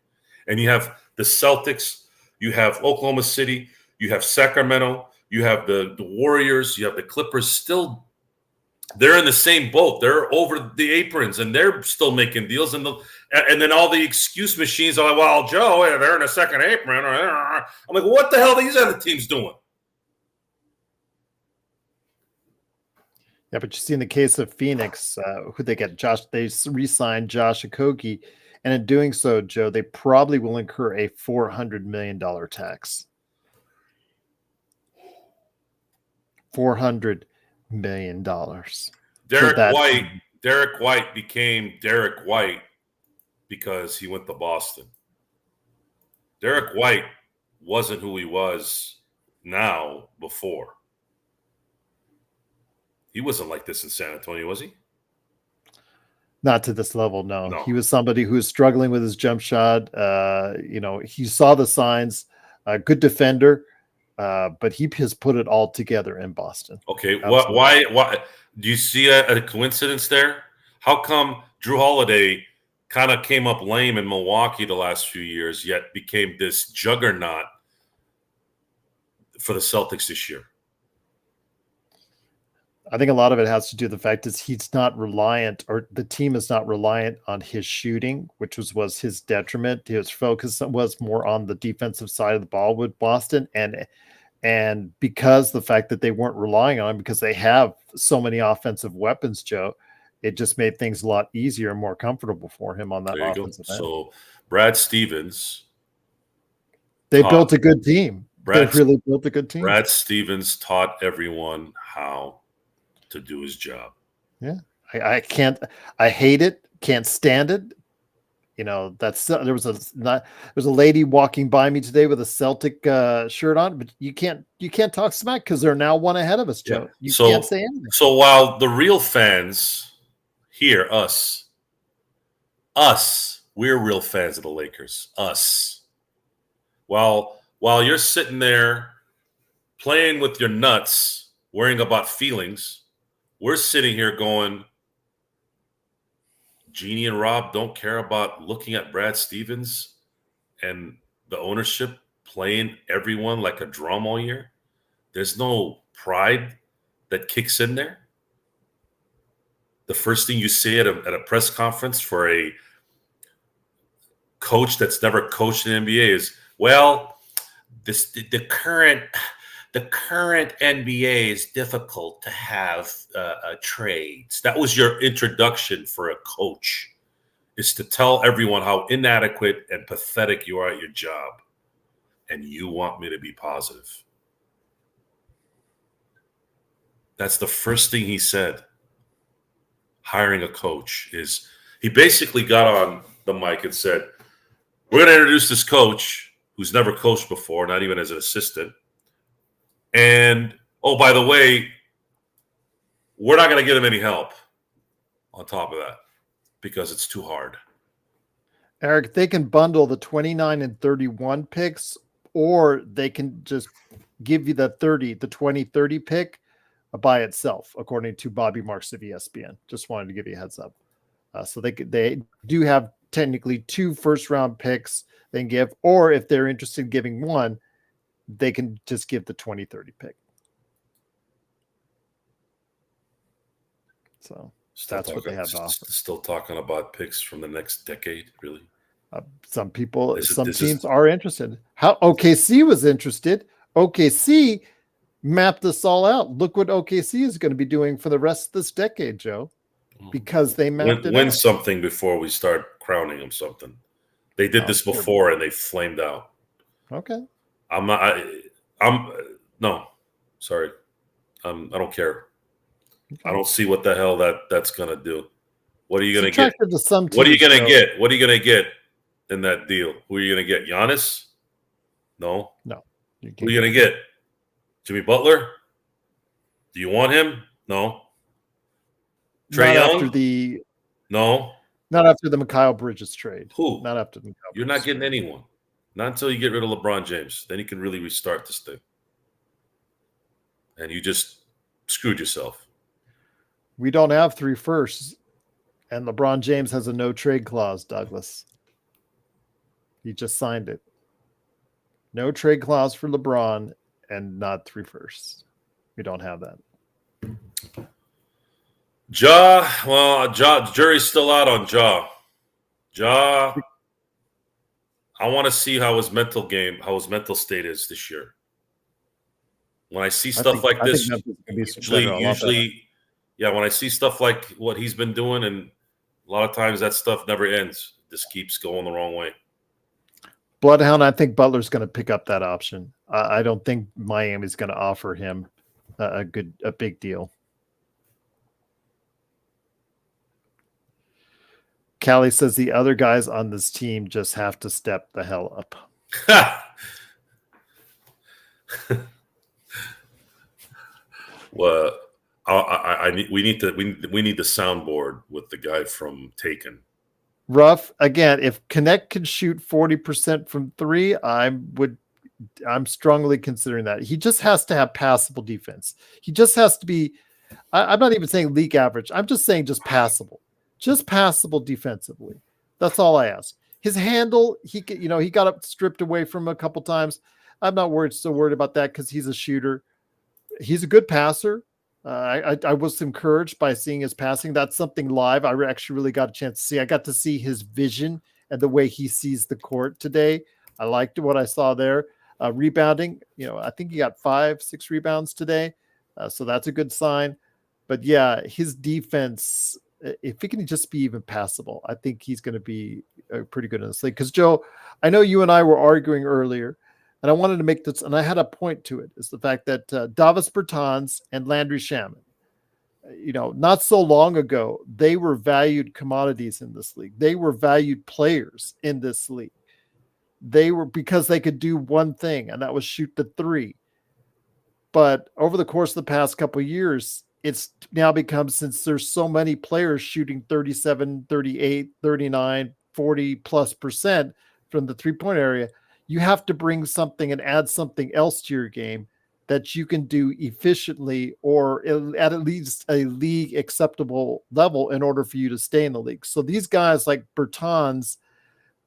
And you have the Celtics, you have Oklahoma City, you have Sacramento, you have the Warriors, you have the Clippers. Still, they're in the same boat. They're over the aprons, and they're still making deals. And then all the excuse machines are like, well, Joe, they're in a second apron. I'm like, what the hell are these other teams doing? Yeah, but you see in the case of Phoenix, who they get, they re-signed Josh Okogie, and in doing so, Joe, they probably will incur a $400 million tax. $400 million. Derek White became Derek White because he went to Boston. Derek White wasn't who he was now before. He wasn't like this in San Antonio, was he? Not to this level, no. He was somebody who was struggling with his jump shot. He saw the signs. Good defender, but he has put it all together in Boston. Okay, why do you see a coincidence there? How come Drew Holiday kind of came up lame in Milwaukee the last few years, yet became this juggernaut for the Celtics this year? I think a lot of it has to do with the fact is he's not reliant, or the team is not reliant on his shooting, which was his detriment. His focus was more on the defensive side of the ball with Boston, and because the fact that they weren't relying on him because they have so many offensive weapons, Joe, it just made things a lot easier and more comfortable for him on that There you go. offensive end. So Brad Stevens, They built a good team. They've really built a good team. Brad Stevens taught everyone how to do his job. Yeah, I can't. I hate it. Can't stand it. You know, there was a lady walking by me today with a Celtic shirt on, but you can't talk smack because they're now one ahead of us, Joe. Yeah. You can't say anything. So while the real fans here, us, we're real fans of the Lakers. Us. While you're sitting there playing with your nuts, worrying about feelings, we're sitting here going, Jeannie and Rob don't care about looking at Brad Stevens and the ownership playing everyone like a drum all year. There's no pride that kicks in there. The first thing you say at a press conference for a coach that's never coached in the NBA is, well, the current NBA is difficult to have trades. That was your introduction for a coach, is to tell everyone how inadequate and pathetic you are at your job, and you want me to be positive. That's the first thing he said. Hiring a coach is, he basically got on the mic and said, we're going to introduce this coach who's never coached before, not even as an assistant. And, oh, by the way, we're not going to get him any help on top of that because it's too hard. Eric, they can bundle the 29 and 31 picks, or they can just give you the 2030 pick by itself, according to Bobby Marks of ESPN. Just wanted to give you a heads up. So they do have technically 2 first-round picks they can give, or if they're interested in giving one, they can just give the 2030 pick. So that's what they have to offer. Still talking about picks from the next decade, really? Some teams are interested. How OKC was interested. OKC mapped this all out. Look what OKC is going to be doing for the rest of this decade, Joe, because they mapped it out. Win something before we start crowning them something. They did this before and they flamed out. Okay. No, sorry. I don't care. Okay. I don't see what the hell that's going to do. What are you going to get? What are you going to get? What are you going to get in that deal? Who are you going to get? Giannis? No. No. Who are you going to get? Jimmy Butler? Do you want him? No. Trae Young? No. Not after the Mikal Bridges trade. Who? Not after the Mikal Bridges. You're not getting anyone. Not until you get rid of LeBron James. Then you can really restart this thing. And you just screwed yourself. We don't have 3 firsts. And LeBron James has a no trade clause, Douglas. He just signed it. No trade clause for LeBron and not 3 firsts. We don't have that. Jury's still out on Ja. I want to see how his mental state is this year. When I see stuff like this, usually, when I see stuff like what he's been doing, and a lot of times that stuff never ends. This keeps going the wrong way. Bloodhound, I think Butler's going to pick up that option. I don't think Miami's going to offer him a big deal. Callie says the other guys on this team just have to step the hell up. Well, we need the soundboard with the guy from Taken. Rough again. If Knecht can shoot 40% from 3, I'm strongly considering that. He just has to have passable defense. He just has to be. I'm not even saying league average. I'm just saying just passable. Just passable defensively. That's all I ask. His handle, he got up stripped away from a couple times. I'm not so worried about that because he's a shooter. He's a good passer. I was encouraged by seeing his passing. That's something live I actually really got a chance to see. I got to see his vision and the way he sees the court today. I liked what I saw there. Rebounding, I think he got 5-6 rebounds today. So that's a good sign. But yeah, his defense, if he can just be even passable, I think he's going to be pretty good in this league. Because Joe, I know you and I were arguing earlier, and I wanted to make this, and I had a point to it, is the fact that Davis Bertans and Landry Shaman, not so long ago, they were valued commodities in this league. They were valued players in this league. They were, because they could do one thing, and that was shoot the three. But over the course of the past couple of years, it's now become, since there's so many players shooting 37, 38, 39, 40 plus % from the 3-point area, you have to bring something and add something else to your game that you can do efficiently or at least a league acceptable level in order for you to stay in the league. So these guys like Bertans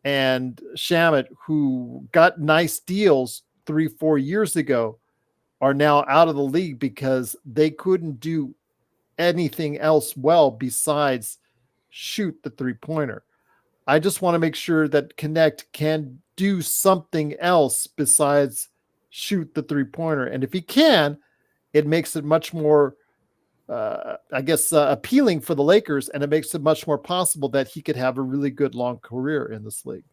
and Shamet, who got nice deals 3-4 years ago, are now out of the league because they couldn't do anything else well besides shoot the 3-pointer. I just want to make sure that Knecht can do something else besides shoot the 3-pointer. And if he can, it makes it much more, appealing for the Lakers, and it makes it much more possible that he could have a really good long career in this league.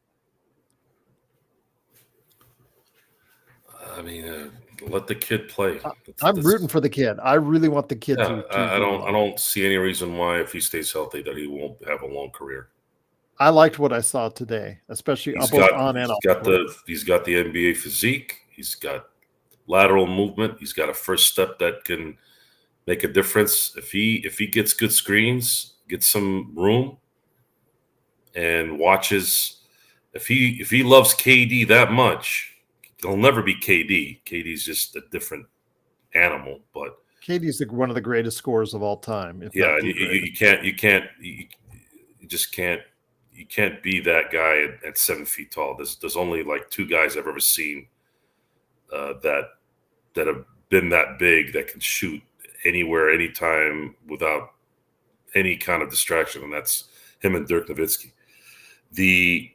I mean, let the kid play. I'm rooting for the kid. I really want the kid to. I don't see any reason why, if he stays healthy, that he won't have a long career. I liked what I saw today, especially both on and off. He's got the NBA physique. He's got lateral movement. He's got a first step that can make a difference. If he gets good screens, gets some room, and watches, if he loves KD that much, he'll never be KD. KD's just a different animal, but KD's one of the greatest scorers of all time. Yeah, you can't be that guy at 7 feet tall. There's only like 2 guys I've ever seen that have been that big that can shoot anywhere, anytime, without any kind of distraction, and that's him and Dirk Nowitzki.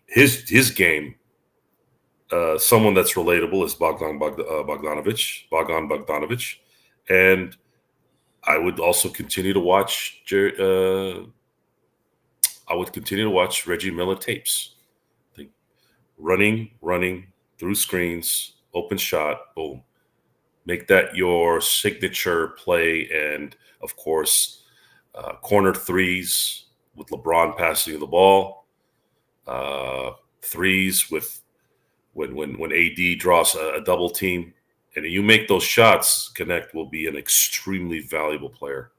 His game, someone that's relatable is Bogdan Bogdanovic, and I would also continue to watch. I would continue to watch Reggie Miller tapes. Running through screens, open shot, boom. Make that your signature play, and of course, corner threes with LeBron passing the ball, threes with when AD draws a double team, and you make those shots, Knecht will be an extremely valuable player.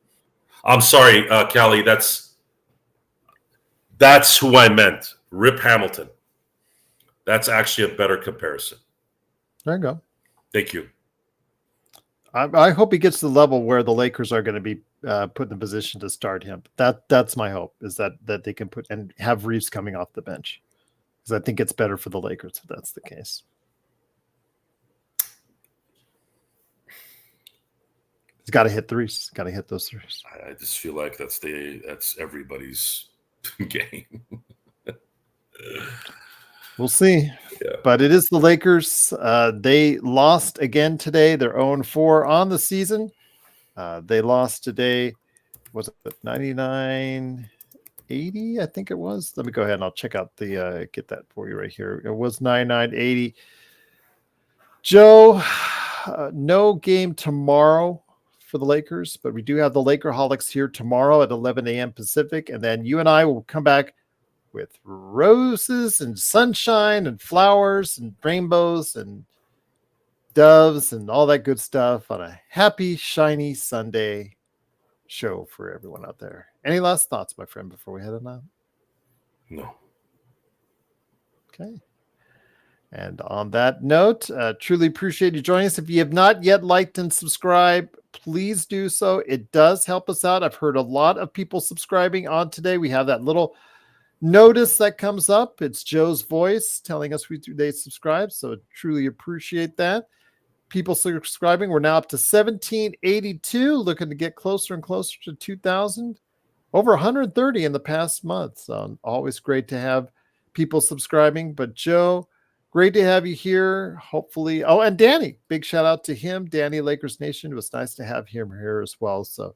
I'm sorry, Callie, that's who I meant. Rip Hamilton. That's actually a better comparison. There you go. Thank you. I hope he gets to the level where the Lakers are going to be put in a position to start him. That's my hope, is that they can put and have Reeves coming off the bench, because I think it's better for the Lakers if that's the case. He's got to hit threes. Got to hit those threes. I just feel like that's everybody's game. We'll see. Yeah. But it is the Lakers. They lost again today. They're 0-4 on the season. They lost today. Was it 99-80? I think it was. Let me go ahead and I'll check out get that for you right here. It was 99-80. Joe, no game tomorrow for the Lakers, but we do have the Lakerholics here tomorrow at 11 a.m. Pacific. And then you and I will come back with roses and sunshine and flowers and rainbows and doves and all that good stuff on a happy, shiny Sunday show for everyone out there. Any last thoughts, my friend, before we head on out? No. Okay. And on that note, truly appreciate you joining us. If you have not yet liked and subscribed, please do so. It does help us out. I've heard a lot of people subscribing on today. We have that little notice that comes up. It's Joe's voice telling us they subscribe. So truly appreciate that. people subscribing. We're now up to 1,782, looking to get closer and closer to 2,000. Over 130 in the past month. So always great to have people subscribing. But Joe, great to have you here. Hopefully, and Danny, big shout out to him. Danny, Lakers Nation. It was nice to have him here as well. So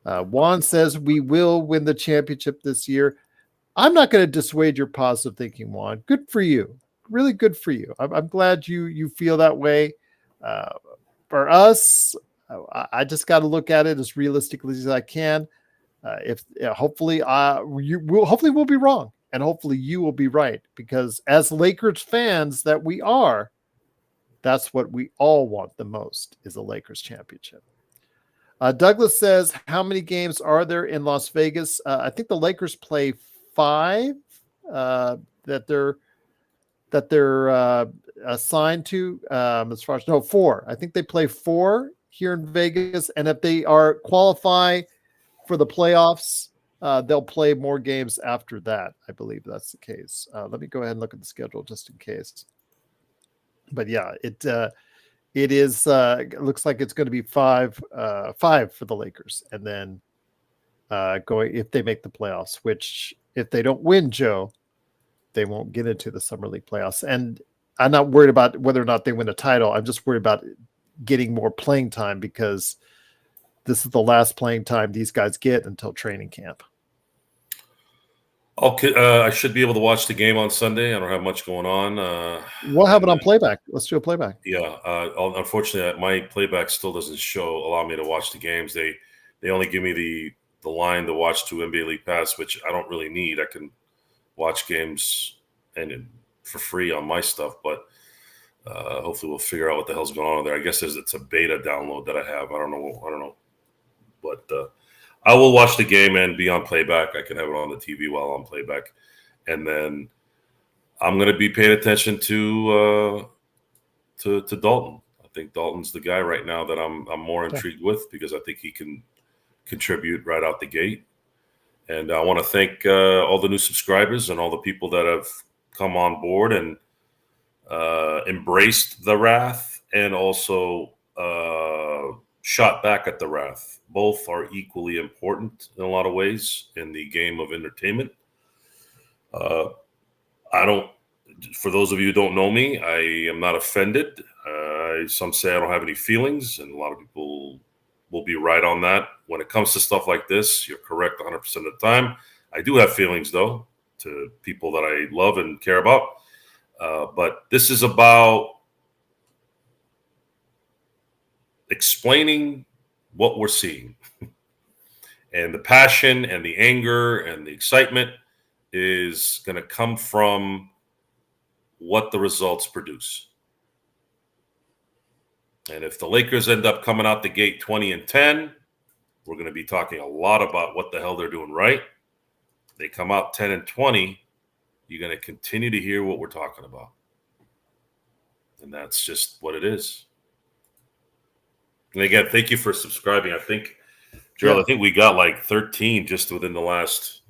Juan says we will win the championship this year. I'm not going to dissuade your positive thinking, Juan. Good for you. Really good for you. I'm glad you feel that way. For us, I just got to look at it as realistically as I can. Hopefully we'll be wrong, and hopefully you will be right, because as Lakers fans that we are, that's what we all want the most, is a Lakers championship. Douglas says, how many games are there in Las Vegas? I think the Lakers play 5 that they're assigned to. As far as 4. I think they play 4 here in Vegas, and if they are qualify for the playoffs, they'll play more games after that. I believe that's the case. Let me go ahead and look at the schedule just in case. But yeah, it is. It looks like it's going to be 5 for the Lakers, and then going if they make the playoffs. Which, if they don't win, Joe, they won't get into the Summer League playoffs. And I'm not worried about whether or not they win a title. I'm just worried about getting more playing time, because this is the last playing time these guys get until training camp. Okay, I should be able to watch the game on Sunday. I don't have much going on. We'll have it on playback. Let's do a playback. Yeah. Unfortunately, my playback still doesn't allow me to watch the games. They only give me the line to watch to NBA League Pass, which I don't really need. I can watch games for free on my stuff, but hopefully we'll figure out what the hell's going on there. I guess it's a beta download that I have. I don't know. But I will watch the game and be on playback. I can have it on the TV while I'm playback. And then I'm going to be paying attention to Dalton. I think Dalton's the guy right now that I'm more intrigued with, because I think he can contribute right out the gate. And I want to thank all the new subscribers and all the people that have come on board and embraced the wrath, and also shot back at the wrath. Both are equally important in a lot of ways in the game of entertainment. For those of you who don't know me, I am not offended. Some say I don't have any feelings, and a lot of people will be right on that. When it comes to stuff like this, you're correct 100% of the time. I do have feelings, though, to people that I love and care about. But this is about explaining what we're seeing. And the passion and the anger and the excitement is going to come from what the results produce. And if the Lakers end up coming out the gate 20-10, we're going to be talking a lot about what the hell they're doing right. They come out 10-20, you're going to continue to hear what we're talking about. And that's just what it is. And again, thank you for subscribing. I think, Gerald, I think we got like 13 just within the last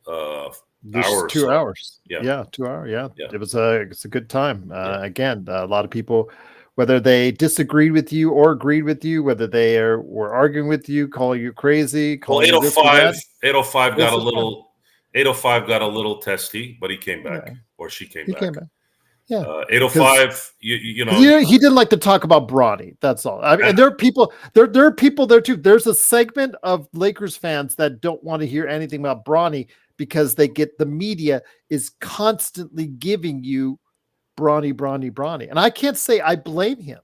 hour or 2 so. hours. Yeah. 2 hours. Yeah. It's a good time. Again, a lot of people, whether they disagreed with you or agreed with you, whether they were arguing with you, calling you crazy, calling you this or that. 805 got a little testy, but he came back, or she came back. He came back. Yeah, 805. You know, he didn't like to talk about Bronny. That's all. I mean, and there are people. There are people there too. There's a segment of Lakers fans that don't want to hear anything about Bronny, because the media is constantly giving you Bronny. And I can't say I blame him,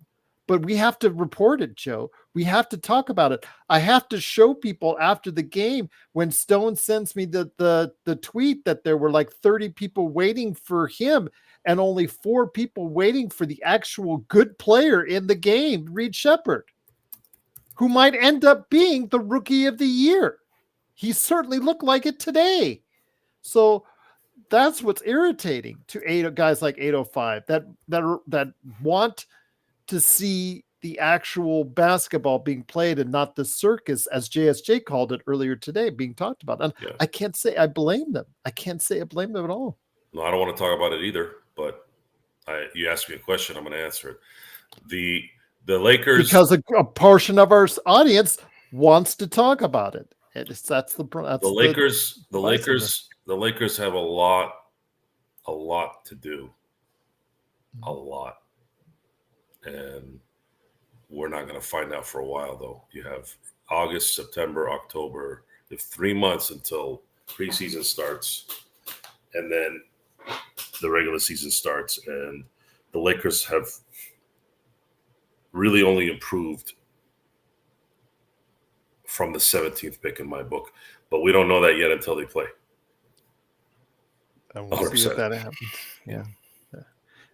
but we have to report it, Joe. We have to talk about it. I have to show people after the game, when Stone sends me the tweet that there were like 30 people waiting for him and only 4 people waiting for the actual good player in the game, Reed Shepherd, who might end up being the rookie of the year. He certainly looked like it today. So that's what's irritating to guys like 805 that want to see the actual basketball being played and not the circus, as JSJ called it earlier today, being talked about. And I can't say I blame them. I can't say I blame them at all. No, I don't want to talk about it either, but you asked me a question, I'm going to answer it. The Lakers, because a portion of our audience wants to talk about it. That's the Lakers have a lot to do, a lot, and we're not going to find out for a while. Though you have August, September, October. You have 3 months until preseason starts, and then the regular season starts, and the Lakers have really only improved from the 17th pick in my book, but we don't know that yet until they play. And we'll see if that happens. Yeah.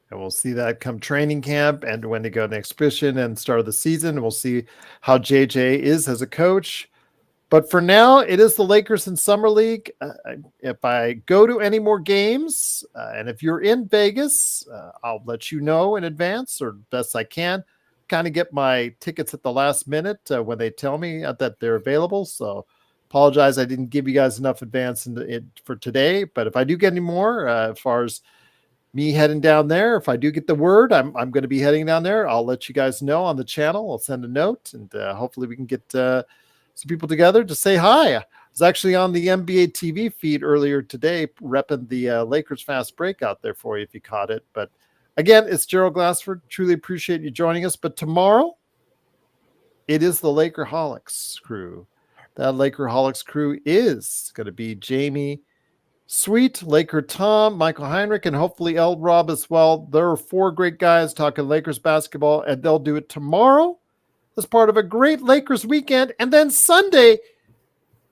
And we'll see that come training camp and when they go to exhibition and start of the season. We'll see how JJ is as a coach. But for now, it is the Lakers in Summer League. If I go to any more games, and if you're in Vegas, I'll let you know in advance or best I can. Kind of get my tickets at the last minute when they tell me that they're available. So apologize, I didn't give you guys enough advance for today. But if I do get any more, as far as me heading down there, if I do get the word, I'm going to be heading down there. I'll let you guys know on the channel. I'll send a note, and hopefully we can get some people together to say hi. I was actually on the NBA TV feed earlier today, repping the Lakers Fast Break out there for you if you caught it. But again, it's Gerald Glassford. Truly appreciate you joining us. But tomorrow, it is the Lakerholics crew. That Lakerholics crew is going to be Jamie Sweet, Laker Tom, Michael Heinrich, and hopefully Eld Rob as well. There are 4 great guys talking Lakers basketball, and they'll do it tomorrow as part of a great Lakers weekend. And then Sunday,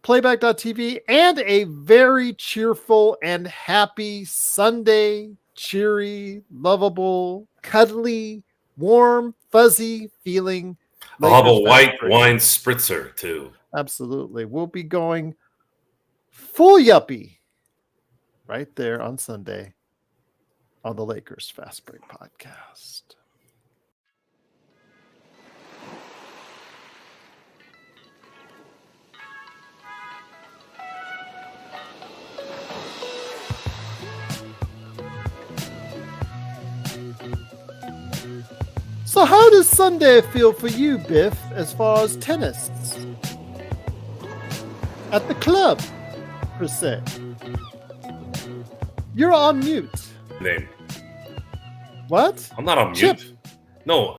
playback.tv, and a very cheerful and happy Sunday, cheery, lovable, cuddly, warm, fuzzy feeling. I'll have a white wine spritzer too. Absolutely. We'll be going full yuppie right there on Sunday on the Lakers Fast Break podcast. So how does Sunday feel for you, Biff, as far as tennis? At the club, per se. You're on mute. Name. What? I'm not on Chip. mute. No,